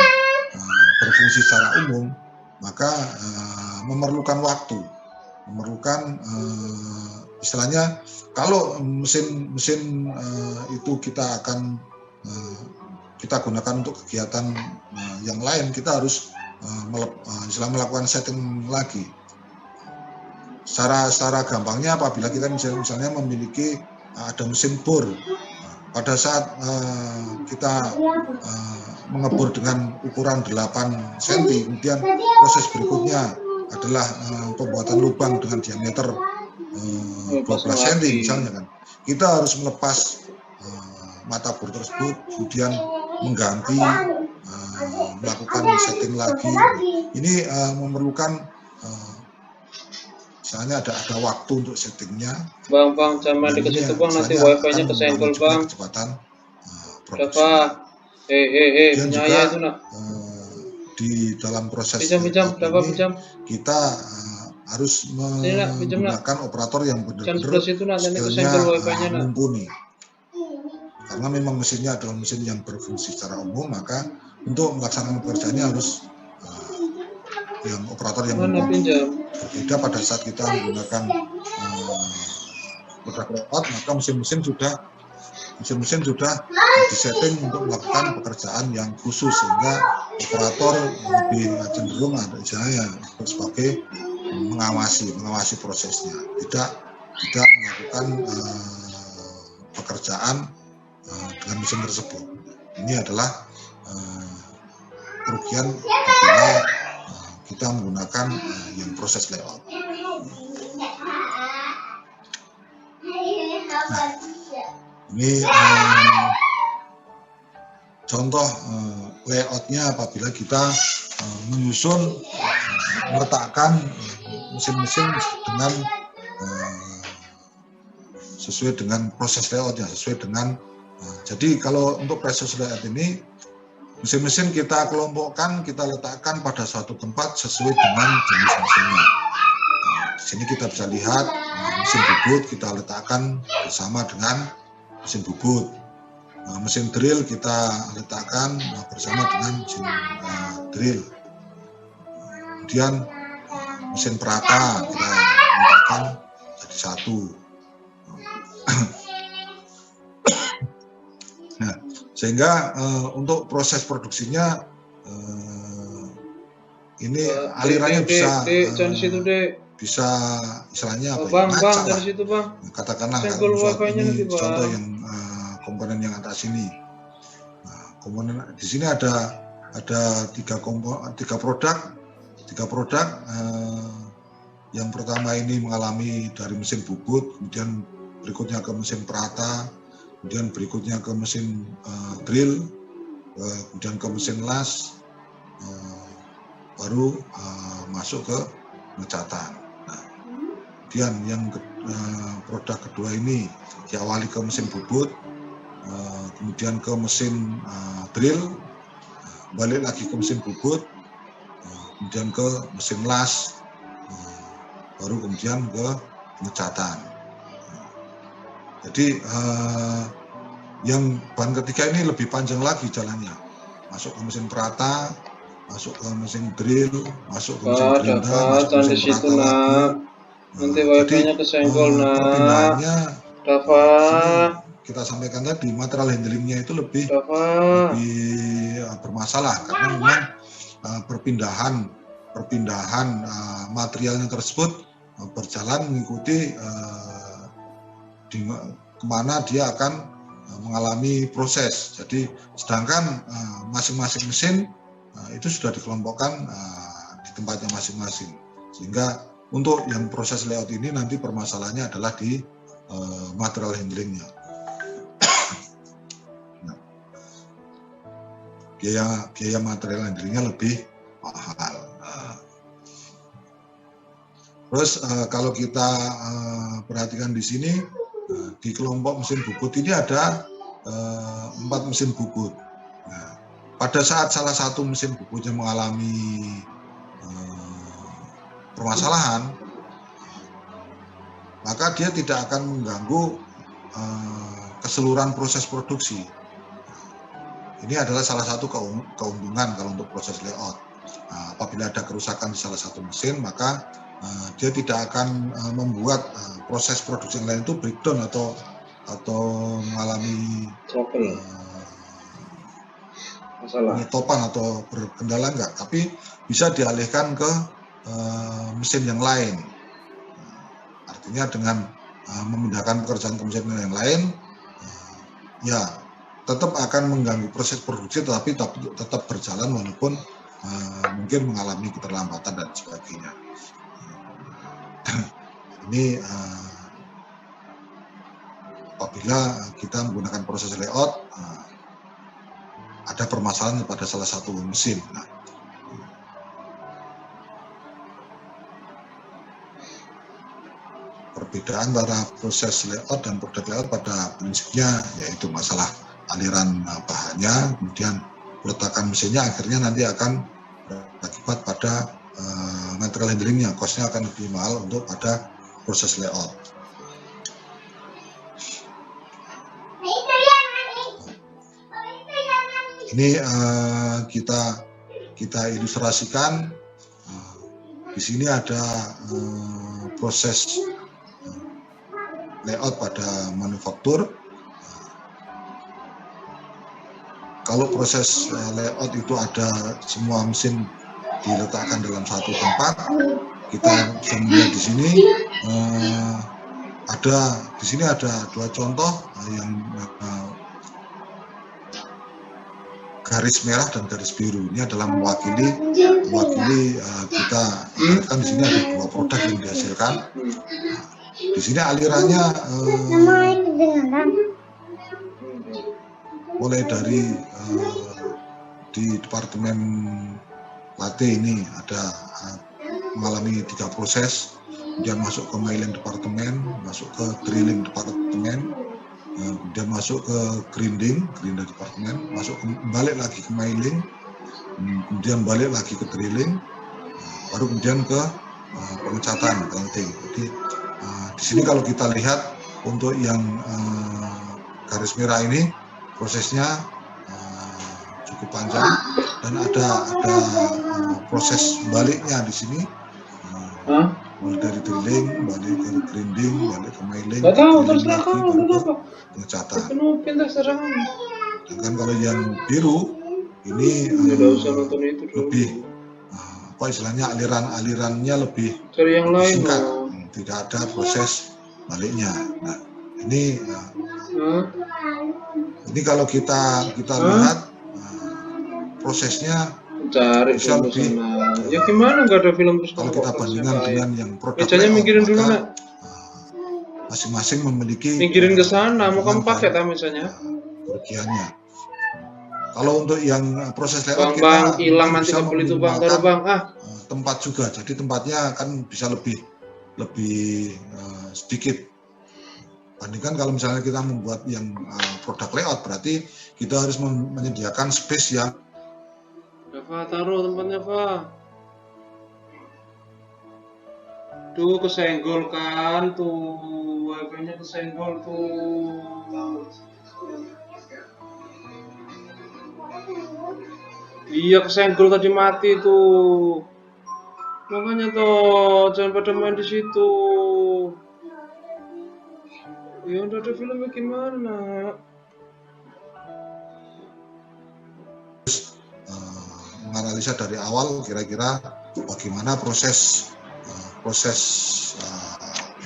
Speaker 1: berfungsi secara umum, maka memerlukan waktu, istilahnya kalau mesin itu kita gunakan untuk kegiatan yang lain, kita harus melakukan setting lagi. Secara gampangnya, apabila kita misalnya memiliki ada mesin bor, pada saat kita mengebor dengan ukuran 8 cm, kemudian proses berikutnya adalah pembuatan lubang dengan diameter 12 cm misalnya kan, kita harus melepas mata bor tersebut, kemudian mengganti, melakukan setting lagi. Ini memerlukan misalnya ada waktu untuk settingnya.
Speaker 2: Bang, jangan di situ bang, nanti wifi-nya kesenggol bang.
Speaker 1: Kecepatan
Speaker 2: produksi. Kemudian juga itu,
Speaker 1: di dalam proses
Speaker 2: pinjam.
Speaker 1: Kita harus menggunakan operator yang benar-benar skillnya mumpuni. Karena memang mesinnya adalah mesin yang berfungsi secara umum, maka untuk melaksanakan pekerjaannya harus yang operator yang berbeda. Pada saat kita menggunakan produk layout, maka mesin-mesin sudah disetting untuk melakukan pekerjaan yang khusus, sehingga operator lebih cenderung sebagai mengawasi prosesnya, tidak melakukan pekerjaan dengan mesin tersebut. Ini adalah kerugian apabila kita menggunakan yang proses layout. Nah, ini contoh layoutnya apabila kita meletakkan mesin-mesin dengan sesuai dengan proses layoutnya, sesuai dengan jadi kalau untuk proses layout ini, mesin-mesin kita kelompokkan, kita letakkan pada suatu tempat sesuai dengan jenis mesinnya. Di sini kita bisa lihat mesin bubut kita letakkan bersama dengan mesin bubut. Mesin drill kita letakkan bersama dengan mesin drill. Kemudian mesin perata kita letakkan jadi satu. Nah, sehingga untuk proses produksinya ini alirannya bisa istilahnya apa
Speaker 2: bang,
Speaker 1: ngacak
Speaker 2: dari situ bang.
Speaker 1: Katakanlah ini contoh yang komponen yang atas ini. Nah, komponen di sini ada tiga produk. Yang pertama ini mengalami dari mesin bubut, kemudian berikutnya ke mesin perata, kemudian berikutnya ke mesin drill, kemudian ke mesin las, baru masuk ke pengecatan. Nah, kemudian yang produk kedua ini diawali ke mesin bubut, kemudian ke mesin drill, balik lagi ke mesin bubut, kemudian ke mesin las, baru kemudian ke pengecatan. Jadi yang bahan ketiga ini lebih panjang lagi jalannya, masuk ke mesin perata, masuk ke mesin drill, masuk ke mesin gerinda, masuk ke mesin perata lagi.
Speaker 2: Nanti
Speaker 1: Jadi
Speaker 2: wifi-nya kesenggol nak.
Speaker 1: perpindahannya
Speaker 2: Dava.
Speaker 1: di sini kita sampaikan tadi material handlingnya itu lebih bermasalah karena memang perpindahan materialnya tersebut berjalan mengikuti kemana dia akan mengalami proses. Jadi sedangkan masing-masing mesin itu sudah dikelompokkan di tempatnya masing-masing, sehingga untuk yang proses layout ini nanti permasalahannya adalah di material handlingnya. Nah, biaya material handlingnya lebih mahal. Terus kalau kita perhatikan di sini di kelompok mesin bubut ini ada 4 mesin bubut. Nah, pada saat salah satu mesin bubutnya mengalami permasalahan, maka dia tidak akan mengganggu keseluruhan proses produksi. Ini adalah salah satu keuntungan kalau untuk proses layout. Apabila ada kerusakan di salah satu mesin, maka dia tidak akan membuat proses produksi yang lain itu breakdown atau mengalami penyetopan atau berkendala, enggak, tapi bisa dialihkan ke mesin yang lain. Artinya dengan memindahkan pekerjaan ke mesin yang lain, ya tetap akan mengganggu proses produksi, tetapi tetap berjalan walaupun mungkin mengalami keterlambatan dan sebagainya. Ini apabila kita menggunakan proses layout ada permasalahan pada salah satu mesin. Nah, perbedaan antara proses layout dan produk layout pada prinsipnya yaitu masalah aliran bahannya, kemudian peletakan mesinnya, akhirnya nanti akan berakibat pada material handlingnya, cost-nya akan lebih mahal untuk pada proses layout. Ini kita ilustrasikan. Di sini ada proses layout pada manufaktur. Kalau proses layout itu ada semua mesin diletakkan dalam satu tempat, kita bisa melihat di sini ada dua contoh yang garis merah dan garis biru. Ini adalah mewakili kita kan di sini ada dua produk yang dihasilkan. Di sini alirannya mulai dari di departemen latte ini ada mengalami 3 proses, kemudian masuk ke milling departemen, masuk ke drilling departemen, kemudian masuk ke grinding departemen, balik lagi ke milling, kemudian balik lagi ke drilling, baru kemudian ke pengecatan, plating. Jadi di sini kalau kita lihat untuk yang garis merah ini prosesnya cukup panjang dan ada proses baliknya di sini, mulai dari drilling, balik ke grinding, balik ke milling, drilling lagi, baru ke pengecatan. Dan kalau yang biru ini lebih istilahnya alirannya lebih singkat, tidak ada proses baliknya. Nah, ini kalau kita lihat prosesnya bisa lebih.
Speaker 2: Ya gimana, nggak ada film terus
Speaker 1: kalau kita bandingkan dengan yang produk
Speaker 2: layout, mikirin dulu nak.
Speaker 1: Masing-masing memiliki
Speaker 2: mikirin ke sana, mau kamu pakai tak misalnya
Speaker 1: kerugiannya. Kalau untuk yang proses layout
Speaker 2: bang hilang nanti kabel itu bang, taruh bang
Speaker 1: tempat juga, jadi tempatnya kan bisa lebih sedikit. Bandingkan kalau misalnya kita membuat yang produk layout, berarti kita harus menyediakan space yang
Speaker 2: Pak, taruh tempatnya Pak. Tuh kesenggol kan tuh, wifi-nya kesenggol tuh. Iya kesenggol tadi mati tuh. Makanya toh jangan pada main di situ. Ya udah ada filmnya gimana?
Speaker 1: Menganalisa dari awal kira-kira bagaimana proses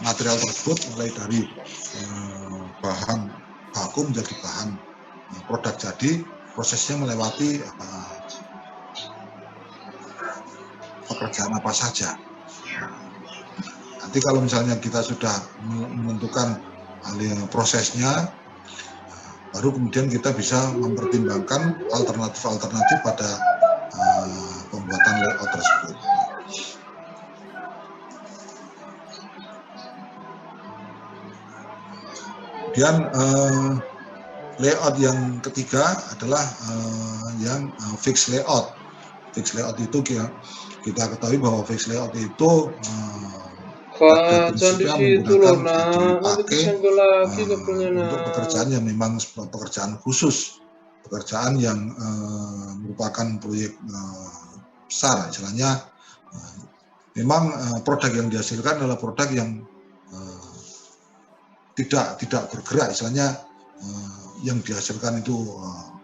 Speaker 1: material tersebut mulai dari bahan baku menjadi bahan produk jadi, prosesnya melewati pekerjaan apa saja. Nanti kalau misalnya kita sudah menentukan prosesnya, baru kemudian kita bisa mempertimbangkan alternatif-alternatif pada pembuatan layout tersebut. Kemudian layout yang ketiga adalah yang fixed layout. Fixed layout itu kita ketahui bahwa fixed layout itu pada prinsipnya menggunakan dipakai untuk pekerjaan yang memang pekerjaan khusus, pekerjaan yang merupakan proyek besar, istilahnya memang produk yang dihasilkan adalah produk yang tidak bergerak, istilahnya yang dihasilkan itu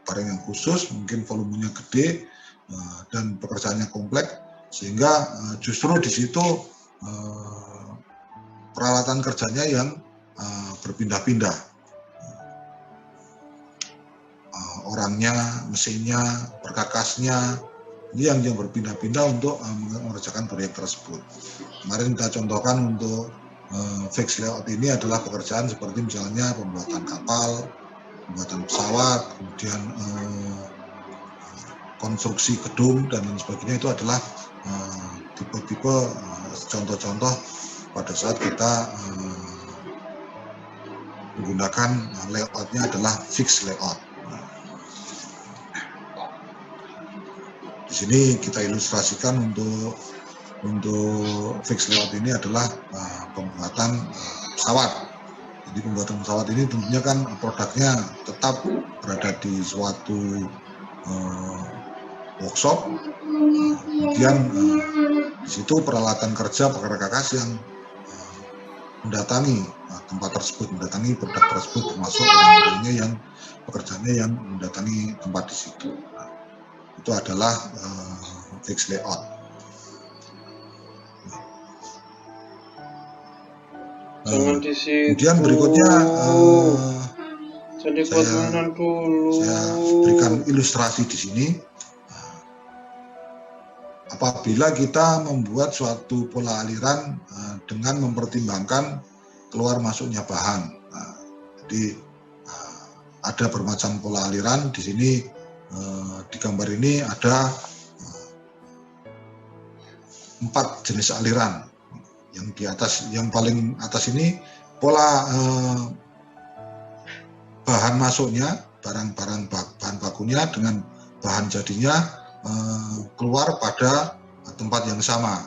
Speaker 1: barang yang khusus, mungkin volumenya gede dan pekerjaannya kompleks, sehingga justru di situ peralatan kerjanya yang berpindah-pindah, orangnya, mesinnya, perkakasnya, ini yang berpindah-pindah untuk mengerjakan proyek tersebut. Kemarin kita contohkan untuk fixed layout ini adalah pekerjaan seperti misalnya pembuatan kapal, pembuatan pesawat, kemudian konstruksi gedung dan lain sebagainya. Itu adalah tipe-tipe contoh-contoh pada saat kita menggunakan layoutnya adalah fixed layout. Di sini kita ilustrasikan untuk fixed layout ini adalah pembuatan pesawat. Jadi pembuatan pesawat ini tentunya kan produknya tetap berada di suatu workshop. Kemudian di situ peralatan kerja perkakas yang mendatangi tempat tersebut, mendatangi produk tersebut, termasuk orang-orangnya yang pekerjaannya yang mendatangi tempat di situ. Itu adalah fixed layout. Kemudian berikutnya saya berikan ilustrasi di sini. Apabila kita membuat suatu pola aliran dengan mempertimbangkan keluar masuknya bahan, jadi ada bermacam pola aliran di sini. Di gambar ini ada 4 jenis aliran. Yang di atas, yang paling atas ini pola bahan masuknya, bahan bakunya dengan bahan jadinya keluar pada tempat yang sama.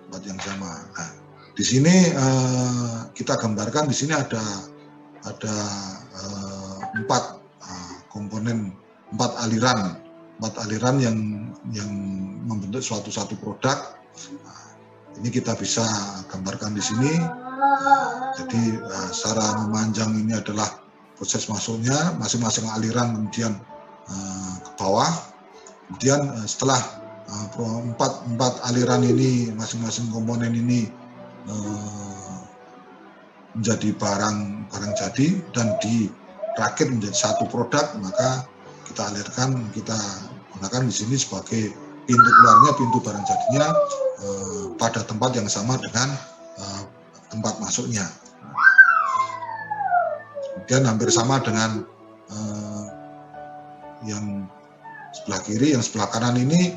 Speaker 1: Nah, di sini kita gambarkan di sini ada 4 komponen, 4 aliran yang membentuk satu produk. Ini kita bisa gambarkan di sini. Jadi secara memanjang ini adalah proses masuknya, masing-masing aliran kemudian ke bawah. Kemudian setelah 4 aliran ini, masing-masing komponen ini menjadi barang jadi dan dirakit menjadi satu produk, maka kita alirkan, kita gunakan di sini sebagai pintu keluarnya, pintu barang jadinya pada tempat yang sama dengan tempat masuknya. Kemudian hampir sama dengan yang sebelah kiri, yang sebelah kanan ini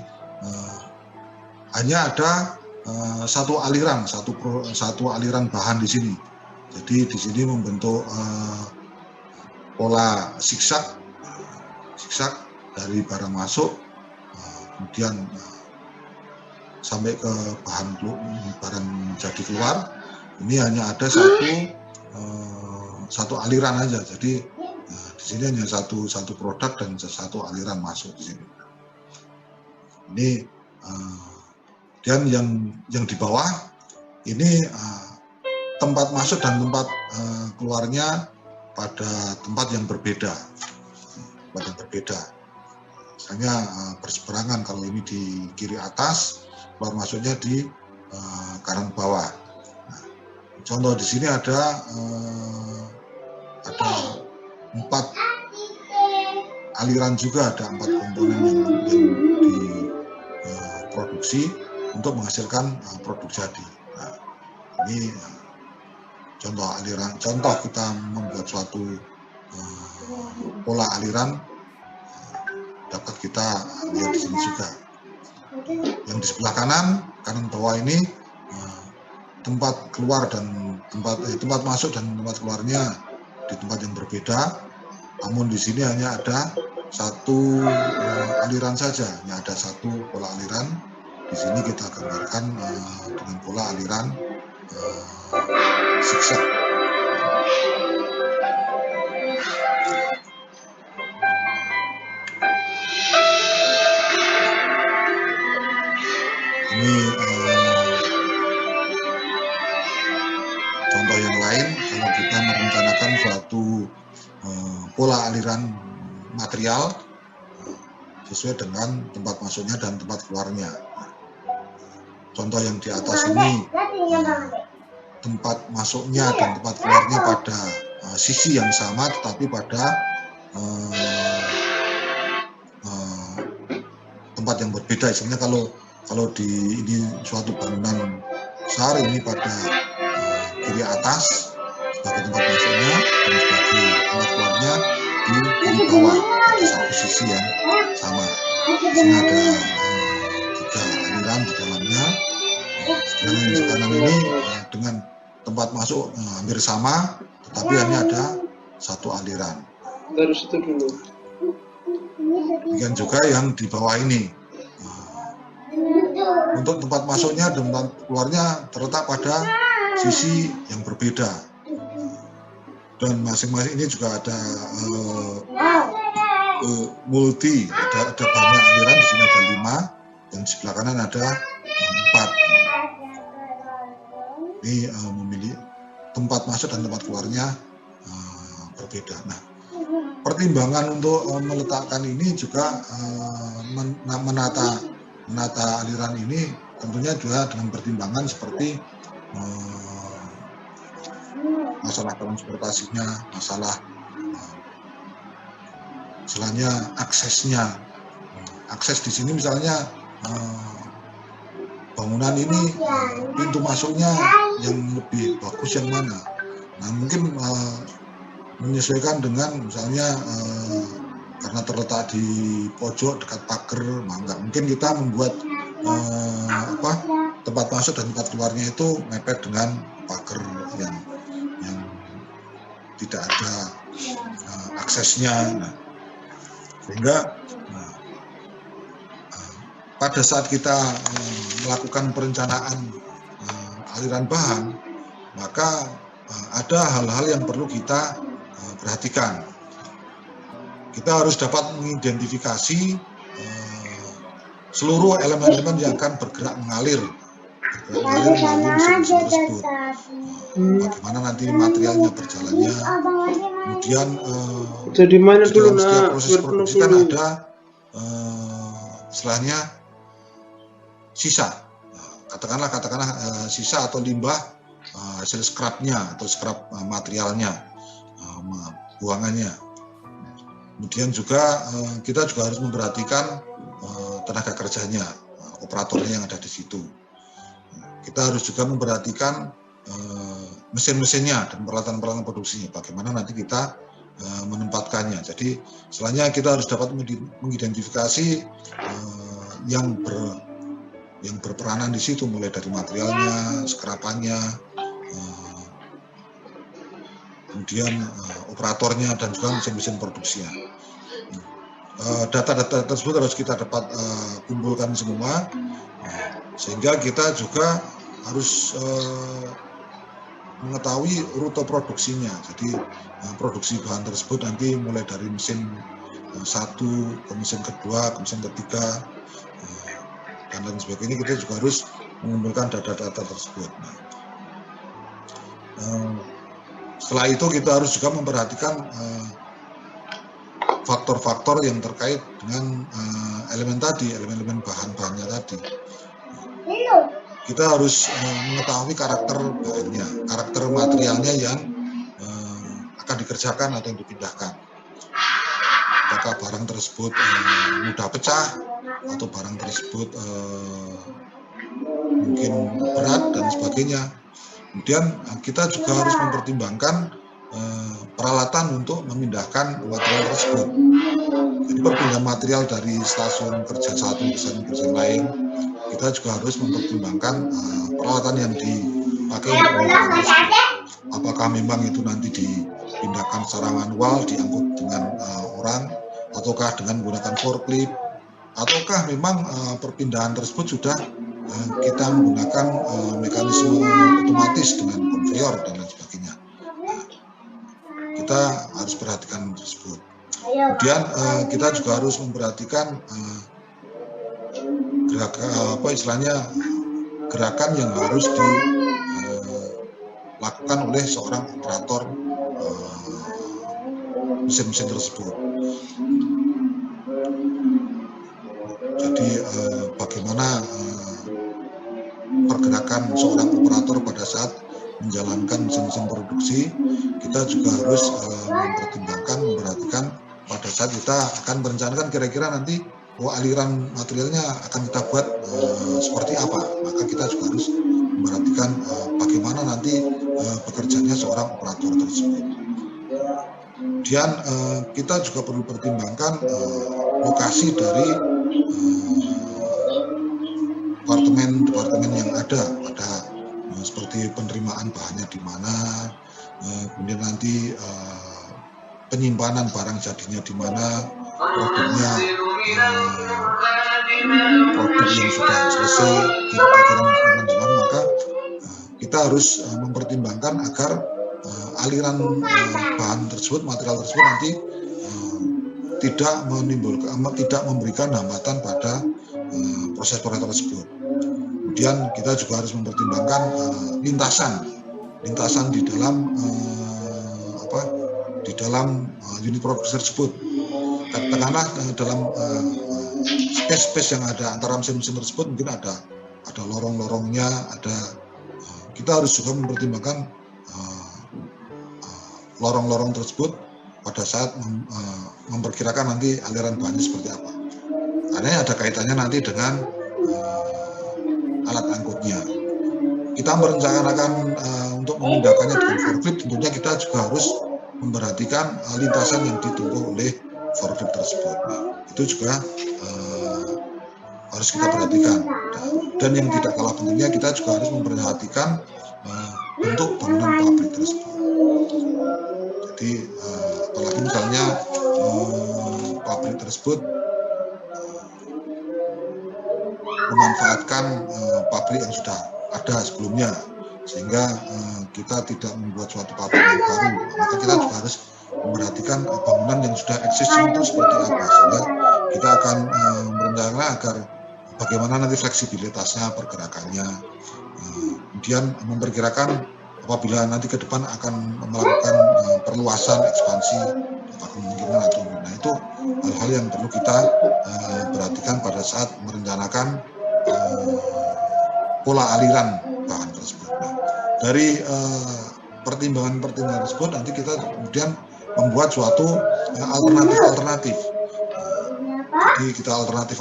Speaker 1: hanya ada satu aliran bahan di sini. Jadi di sini membentuk pola zigzag dari barang masuk, kemudian sampai ke bahan jadi keluar, ini hanya ada satu aliran aja. Jadi di sini hanya satu produk dan satu aliran masuk di sini. Ini dan yang di bawah ini tempat masuk dan tempat keluarnya pada tempat yang berbeda. Misalnya berseberangan, kalau ini di kiri atas, keluar masuknya di kanan bawah. Nah, contoh di sini ada 4 aliran juga, ada 4 komponen yang diproduksi untuk menghasilkan produk jadi. Nah, ini contoh aliran. Contoh kita membuat suatu pola aliran, dapat kita lihat di sini juga. Yang di sebelah kanan bawah ini tempat keluar dan tempat masuk dan tempat keluarnya di tempat yang berbeda. Namun di sini hanya ada satu aliran saja, hanya ada satu pola aliran. Di sini kita gambarkan dengan pola aliran zigzag. Ini contoh yang lain kalau kita merencanakan suatu pola aliran material sesuai dengan tempat masuknya dan tempat keluarnya. Contoh yang di atas ini tempat masuknya dan tempat keluarnya pada sisi yang sama tetapi pada tempat yang berbeda. Misalnya kalau di ini suatu bangunan besar, ini pada kiri atas sebagai tempat masuknya dan sebagai tempat keluarnya di kiri bawah, ada satu sisi yang sama. Di sini ada 3 aliran di dalamnya. Sedangkan yang di kanan ini dengan tempat masuk hampir sama, tetapi hanya ada satu aliran.
Speaker 2: Terus itu dulu.
Speaker 1: Demikian juga yang di bawah ini. Untuk tempat masuknya dan tempat keluarnya terletak pada sisi yang berbeda. Dan masing-masing ini juga ada multi, ada banyak aliran. Di sini ada 5, dan di sebelah kanan ada 4. Ini memilih tempat masuk dan tempat keluarnya berbeda. Nah, pertimbangan untuk meletakkan ini juga menata aliran ini tentunya juga dengan pertimbangan seperti masalah transportasinya, masalah istilahnya aksesnya. Akses di sini misalnya bangunan ini pintu masuknya yang lebih bagus yang mana. Nah, mungkin menyesuaikan dengan misalnya karena terletak di pojok dekat pagar, maka mungkin kita membuat tempat masuk dan tempat keluarnya itu mepet dengan pagar yang tidak ada aksesnya. Nah, sehingga pada saat kita melakukan perencanaan aliran bahan, maka ada hal-hal yang perlu kita perhatikan. Kita harus dapat mengidentifikasi seluruh elemen-elemen yang akan bergerak mengalir melalui mesin-mesin tersebut. Bagaimana nanti materialnya berjalannya. Kemudian
Speaker 2: jadi mana
Speaker 1: di
Speaker 2: dulu
Speaker 1: dalam setiap proses produksi kan ada istilahnya sisa. Katakanlah sisa atau limbah hasil scrapnya atau scrap materialnya, buangannya. Kemudian juga kita juga harus memperhatikan tenaga kerjanya, operatornya yang ada di situ. Kita harus juga memperhatikan mesin-mesinnya dan peralatan-peralatan produksinya, bagaimana nanti kita menempatkannya. Jadi selanjutnya kita harus dapat mengidentifikasi yang berperanan di situ, mulai dari materialnya, skrapannya, kemudian operatornya dan juga mesin-mesin produksinya. Data-data tersebut harus kita dapat kumpulkan semua. Sehingga kita juga harus mengetahui rute produksinya. Jadi produksi bahan tersebut nanti mulai dari mesin 1 ke mesin kedua, ke mesin ketiga, dan lain sebagainya, kita juga harus mengumpulkan data-data tersebut. Setelah itu kita harus juga memperhatikan faktor-faktor yang terkait dengan elemen tadi, elemen-elemen bahan-bahannya tadi. Kita harus mengetahui karakter bahannya, karakter materialnya yang akan dikerjakan atau yang dipindahkan. Apakah barang tersebut mudah pecah atau barang tersebut mungkin berat dan sebagainya. Kemudian kita juga harus mempertimbangkan peralatan untuk memindahkan material tersebut. Jadi perpindahan material dari stasiun kerja satu ke stasiun kerja lain, kita juga harus mempertimbangkan peralatan yang dipakai untuk pemindahkan tersebut. Apakah memang itu nanti dipindahkan secara manual, diangkut dengan orang, ataukah dengan menggunakan forklift, ataukah memang perpindahan tersebut sudah kita menggunakan mekanisme otomatis dengan konveyor dan lain sebagainya. Kita harus perhatikan tersebut. Kemudian kita juga harus memperhatikan gerakan yang harus dilakukan oleh seorang operator mesin-mesin tersebut. Jadi bagaimana pergerakan seorang operator pada saat menjalankan mesin-mesin produksi, kita juga harus memperhatikan pada saat kita akan merencanakan kira-kira nanti aliran materialnya akan kita buat seperti apa, maka kita juga harus memperhatikan bagaimana nanti bekerjanya seorang operator tersebut. Kemudian kita juga perlu pertimbangkan lokasi dari departemen yang ada pada seperti penerimaan bahannya di mana, kemudian nanti penyimpanan barang jadinya di mana, produknya produk yang sudah selesai kira-kira di mana, maka kita harus mempertimbangkan agar aliran bahan tersebut, material tersebut nanti tidak memberikan hambatan pada proses-proses tersebut. Kemudian kita juga harus mempertimbangkan lintasan di dalam unit produksi tersebut. Katakanlah dalam space yang ada antara mesin-mesin tersebut mungkin ada lorong-lorongnya, kita harus juga mempertimbangkan lorong-lorong tersebut pada saat memperkirakan nanti aliran bahannya seperti apa. Karena ada kaitannya nanti dengan alat angkutnya. Kita merencanakan untuk memindahkannya dengan forklift, tentunya kita juga harus memperhatikan lintasan yang ditempuh oleh forklift tersebut. Itu juga harus kita perhatikan. Dan yang tidak kalah pentingnya, kita juga harus memperhatikan bentuk bangunan pabrik tersebut. Jadi apalagi misalnya pabrik tersebut memanfaatkan pabrik yang sudah ada sebelumnya, sehingga kita tidak membuat suatu pabrik yang baru, maka kita juga harus memperhatikan bangunan yang sudah eksis itu seperti apa, sehingga kita akan merencanakan agar bagaimana nanti fleksibilitasnya, pergerakannya, kemudian memperkirakan apabila nanti ke depan akan melakukan perluasan, ekspansi, apa kemungkinan atau enggak. Nah, itu hal-hal yang perlu kita perhatikan pada saat merencanakan pola aliran bahan tersebut. Nah, dari pertimbangan-pertimbangan tersebut nanti kita kemudian membuat suatu alternatif. Jadi kita alternatif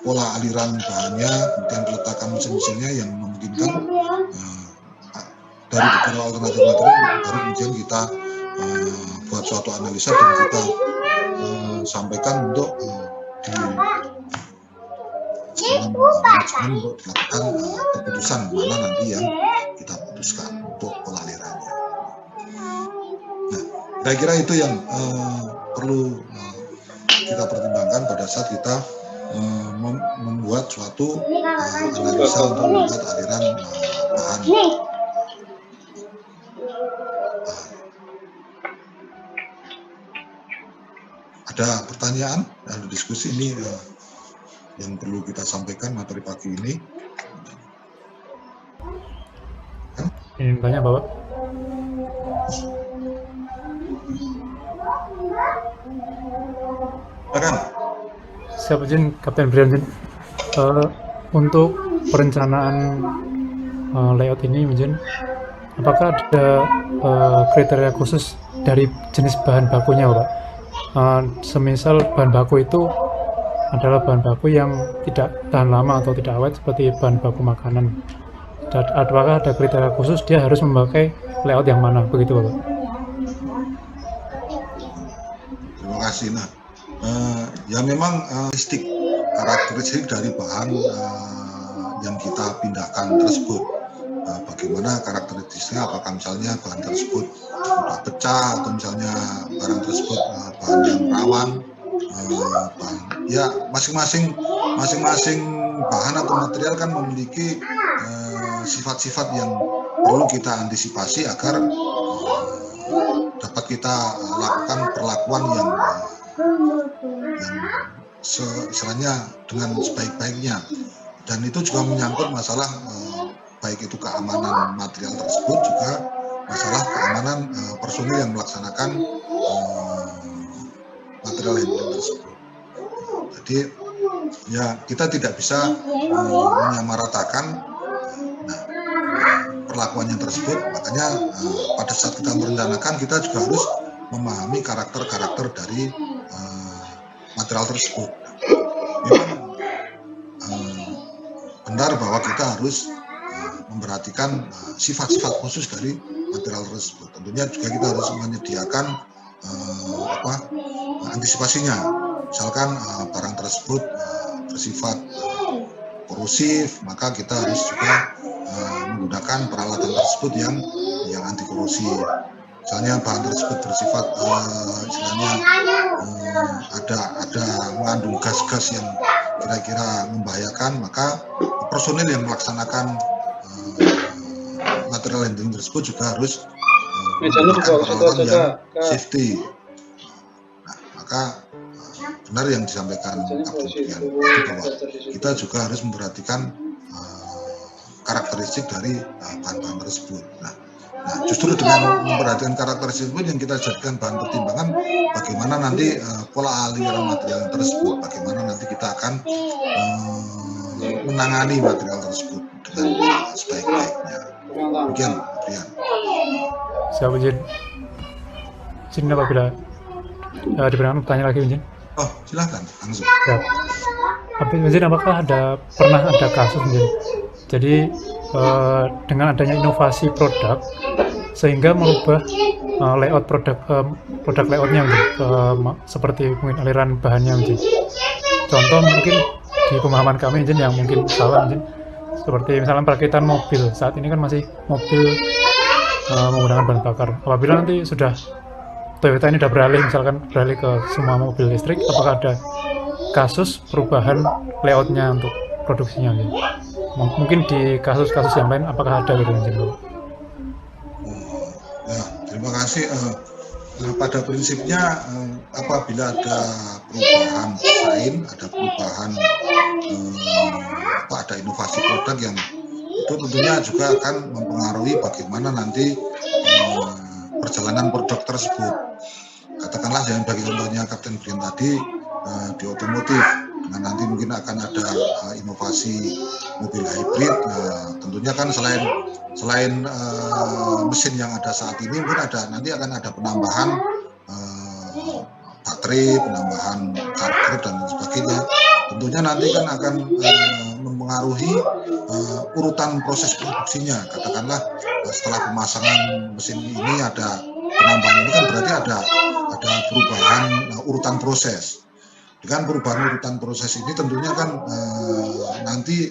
Speaker 1: pola aliran bahannya, kemudian peletakan mesin-mesinnya yang memungkinkan dari beberapa alternatif material, baru kemudian kita buat suatu analisa dan kita sampaikan untuk untuk dilakukan keputusan mana nanti yang kita putuskan untuk pola alirannya. Nah, kira-kira itu yang perlu kita pertimbangkan pada saat kita membuat suatu analisa untuk membuat aliran bahan. Ada pertanyaan, ada diskusi ini yang perlu kita sampaikan materi pagi ini.
Speaker 3: Ingin tanya Bapak?
Speaker 1: Silakan.
Speaker 3: Siapa izin Kapten Brian izin. Untuk perencanaan layout ini izin, apakah ada kriteria khusus dari jenis bahan bakunya Pak? Semisal bahan baku itu adalah bahan baku yang tidak tahan lama atau tidak awet seperti bahan baku makanan. Apakah ada kriteria khusus dia harus memakai layout yang mana begitu Bapak?
Speaker 1: Terima kasih. Nah, ya memang karakteristik dari bahan yang kita pindahkan tersebut. Bagaimana karakteristiknya, apakah misalnya bahan tersebut sudah pecah atau misalnya barang tersebut bahan yang rawan, ya masing-masing bahan atau material kan memiliki sifat-sifat yang perlu kita antisipasi agar dapat kita lakukan perlakuan yang istilahnya dengan sebaik-baiknya, dan itu juga menyangkut masalah baik itu keamanan material tersebut, juga masalah keamanan personil yang melaksanakan material handling tersebut. Jadi ya kita tidak bisa menyamaratakan perlakuannya tersebut, makanya pada saat kita merencanakan kita juga harus memahami karakter-karakter dari material tersebut. Memang benar bahwa kita harus memperhatikan sifat-sifat khusus dari material tersebut. Tentunya juga kita harus menyediakan antisipasinya. Misalkan barang tersebut bersifat korosif, maka kita harus juga menggunakan peralatan tersebut yang anti korosi. Misalnya bahan tersebut bersifat istilahnya ada mengandung gas-gas yang kira-kira membahayakan, maka personil yang melaksanakan material handling tersebut juga harus menggunakan peralatan yang safety. Nah, maka benar yang disampaikan Kapten Brian itu bahwa kita juga harus memperhatikan karakteristik dari bahan-bahan tersebut. Nah, justru dengan memperhatikan karakteristik tersebut yang kita jadikan bahan pertimbangan bagaimana nanti pola aliran material tersebut, bagaimana nanti kita akan menangani material tersebut dengan sebaik-baiknya. Demikian, Brian.
Speaker 3: Siap izin. Izin apabila diperkenankan bertanya lagi izin.
Speaker 1: Oh, silakan langsung.
Speaker 3: Siap. Izin, apakah pernah ada kasus izin? Jadi dengan adanya inovasi produk sehingga merubah layout produk layoutnya seperti mungkin aliran bahannya izin. Contoh mungkin di pemahaman kami izin yang mungkin salah izin, seperti misalnya perakitan mobil saat ini kan masih mobil menggunakan bahan bakar. Apabila nanti sudah Toyota ini sudah beralih ke semua mobil listrik, apakah ada kasus perubahan layoutnya untuk produksinya izin? Mungkin di kasus-kasus yang lain apakah ada gitu izin?
Speaker 1: Ya, terima kasih. Pada prinsipnya apabila ada perubahan desain, ada perubahan ada inovasi produk yang itu tentunya juga akan mempengaruhi bagaimana nanti perjalanan produk tersebut. Katakanlah yang bagi contohnya Kapten Brian tadi di otomotif, dengan nanti mungkin akan ada inovasi mobil hybrid. Tentunya kan selain mesin yang ada saat ini, mungkin nanti akan ada penambahan baterai, penambahan karburetor dan sebagainya. Tentunya nanti kan akan mempengaruhi urutan proses produksinya. Katakanlah setelah pemasangan mesin ini ada penambahan, ini kan berarti ada perubahan urutan proses. Dengan perubahan urutan proses ini tentunya kan nanti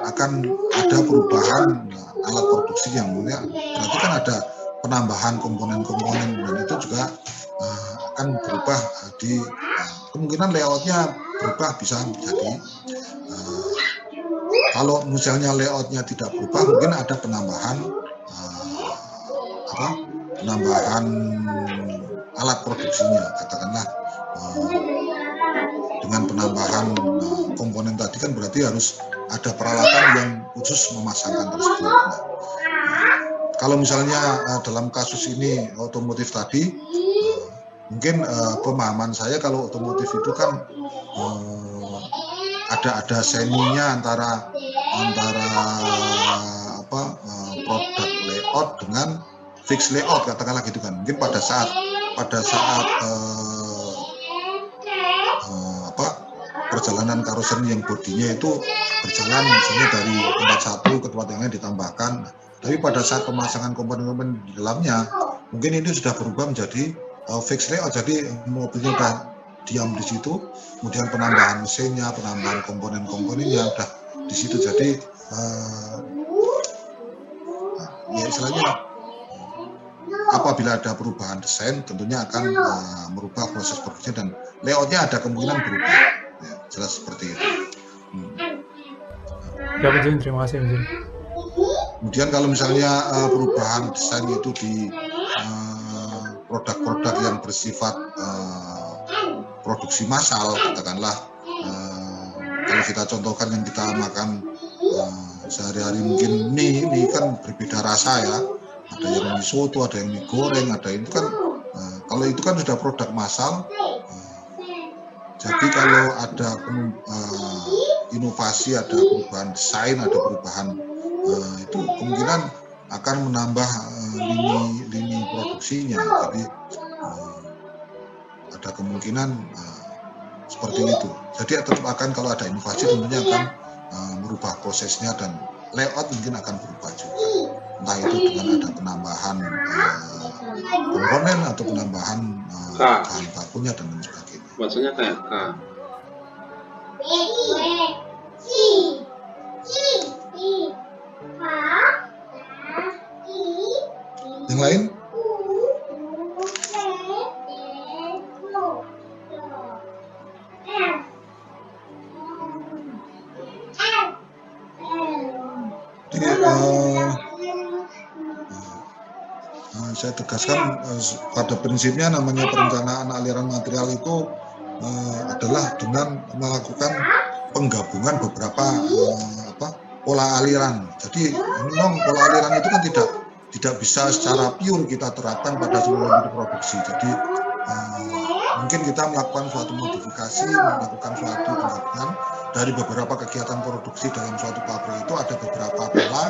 Speaker 1: akan ada perubahan alat produksi yang mulia, berarti kan ada penambahan komponen-komponen, dan itu juga akan berubah di kemungkinan layoutnya berubah bisa jadi kalau misalnya layoutnya tidak berubah, mungkin ada penambahan penambahan alat produksinya, katakanlah dengan penambahan komponen tadi kan berarti harus ada peralatan yang khusus memasangkan tersebut. Nah, kalau misalnya dalam kasus ini otomotif tadi, mungkin pemahaman saya kalau otomotif itu kan ada seninya antara produk layout dengan fix layout, katakanlah gitu kan. Mungkin pada saat perjalanan karoseri yang bodinya itu berjalan misalnya dari tempat satu ke tempat yang lain ditambahkan. Tapi pada saat pemasangan komponen-komponen di dalamnya, mungkin ini sudah berubah menjadi fix layout. Jadi mobilnya sudah diam di situ, kemudian penambahan mesinnya, penambahan komponen-komponennya udah di situ. Jadi ya istilahnya apabila ada perubahan desain, tentunya akan merubah proses produksi dan layoutnya ada kemungkinan berubah. Ya, jelas seperti itu.
Speaker 3: Ya, Pak Jin, terima kasih, Pak Jin.
Speaker 1: Kemudian kalau misalnya perubahan desain itu di produk-produk yang bersifat produksi massal, katakanlah kalau kita contohkan yang kita makan sehari-hari, mungkin mie kan berbeda rasa ya, ada yang mie soto, ada yang mie goreng, ada itu kan kalau itu kan sudah produk massal. Jadi kalau ada inovasi, ada perubahan desain, ada perubahan itu kemungkinan akan menambah lini produksinya. Jadi ada kemungkinan seperti itu. Jadi tetap akan kalau ada inovasi tentunya akan merubah prosesnya dan layout mungkin akan berubah juga. Entah itu dengan ada penambahan komponen atau penambahan bahan bakunya dan lain sebagainya.
Speaker 2: Bacanya kayak K.
Speaker 1: Yang lain? Saya tegaskan pada prinsipnya namanya perencanaan aliran material itu adalah dengan melakukan penggabungan beberapa pola aliran. Jadi memang pola aliran itu kan tidak bisa secara pure kita terapkan pada seluruh unit produksi. Jadi mungkin kita melakukan suatu modifikasi, melakukan suatu penggabungan dari beberapa kegiatan produksi dalam suatu pabrik itu ada beberapa pola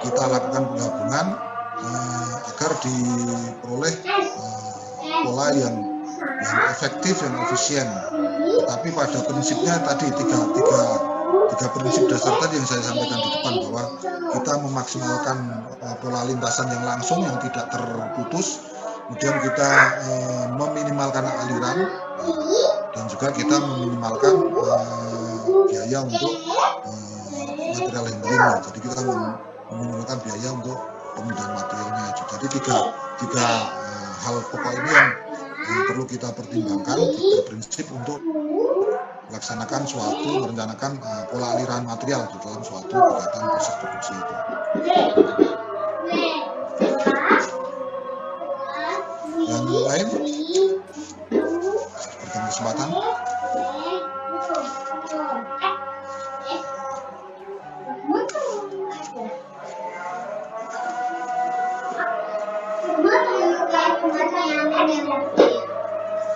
Speaker 1: kita lakukan penggabungan agar diperoleh pola yang efektif dan efisien. Tapi pada prinsipnya tadi tiga prinsip dasar tadi yang saya sampaikan di depan, bahwa kita memaksimalkan pola lintasan yang langsung yang tidak terputus, kemudian kita meminimalkan aliran dan juga kita meminimalkan biaya untuk material handlingnya. Jadi kita meminimalkan biaya untuk pemindahan materialnya. Jadi tiga hal pokok ini yang perlu kita pertimbangkan, tiga prinsip untuk melaksanakan merencanakan pola aliran material di dalam suatu kegiatan proses produksi itu. Yang lain? Berikan kesempatan.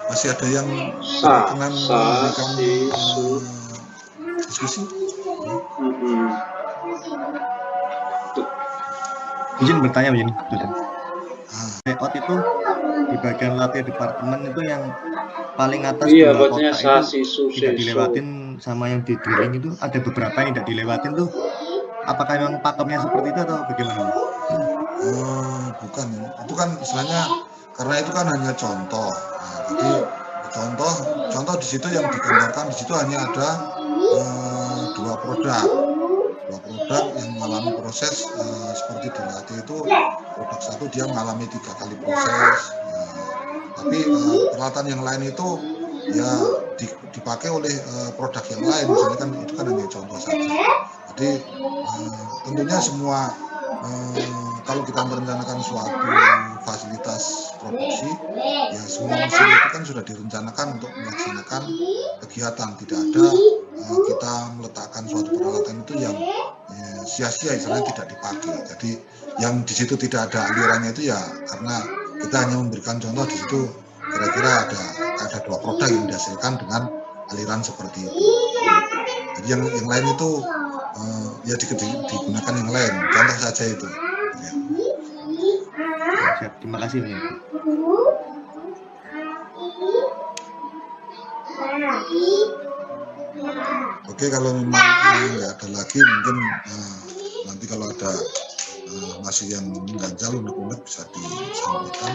Speaker 1: Masih ada yang berkenan memberikan diskusi?
Speaker 4: Izin bertanya begini, layout itu di bagian latih departemen itu yang paling atas dua kotak itu tidak dilewatin, sama yang di drilling itu ada beberapa yang tidak dilewatin tuh. Apakah memang pakemnya seperti itu atau bagaimana?
Speaker 1: Bukan, itu kan istilahnya karena itu kan hanya contoh. Jadi contoh di situ yang digambarkan di situ hanya ada dua produk yang mengalami proses seperti dilatih itu. Produk satu dia mengalami 3 kali proses, tapi peralatan yang lain itu ya dipakai oleh produk yang lain, misalnya kan itu kan hanya contoh saja. Jadi tentunya semua kalau kita merencanakan suatu fasilitas produksi, ya semua mesin itu kan sudah direncanakan untuk melaksanakan kegiatan. Tidak ada kita meletakkan suatu peralatan itu yang sia-sia, istilahnya tidak dipakai. Jadi yang di situ tidak ada alirannya itu ya karena kita hanya memberikan contoh di situ kira-kira ada 2 produk yang dihasilkan dengan aliran seperti itu. Jadi yang lain itu ya digunakan yang lain, contoh saja itu. Ya.
Speaker 4: Siap, terima kasih Pak.
Speaker 1: Oke, kalau memang nggak ada lagi, mungkin nanti kalau ada masih yang mengganjal unek-unek bisa disampaikan.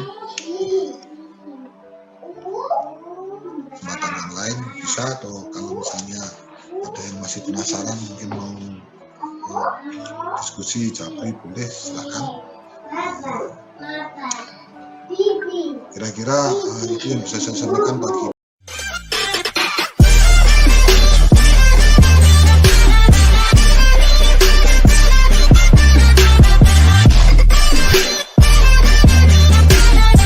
Speaker 1: Kesempatan yang lain bisa, atau kalau misalnya ada yang masih penasaran mungkin mau diskusi, japri, boleh, silakan. Kira-kira itu yang bisa saya sampaikan pagi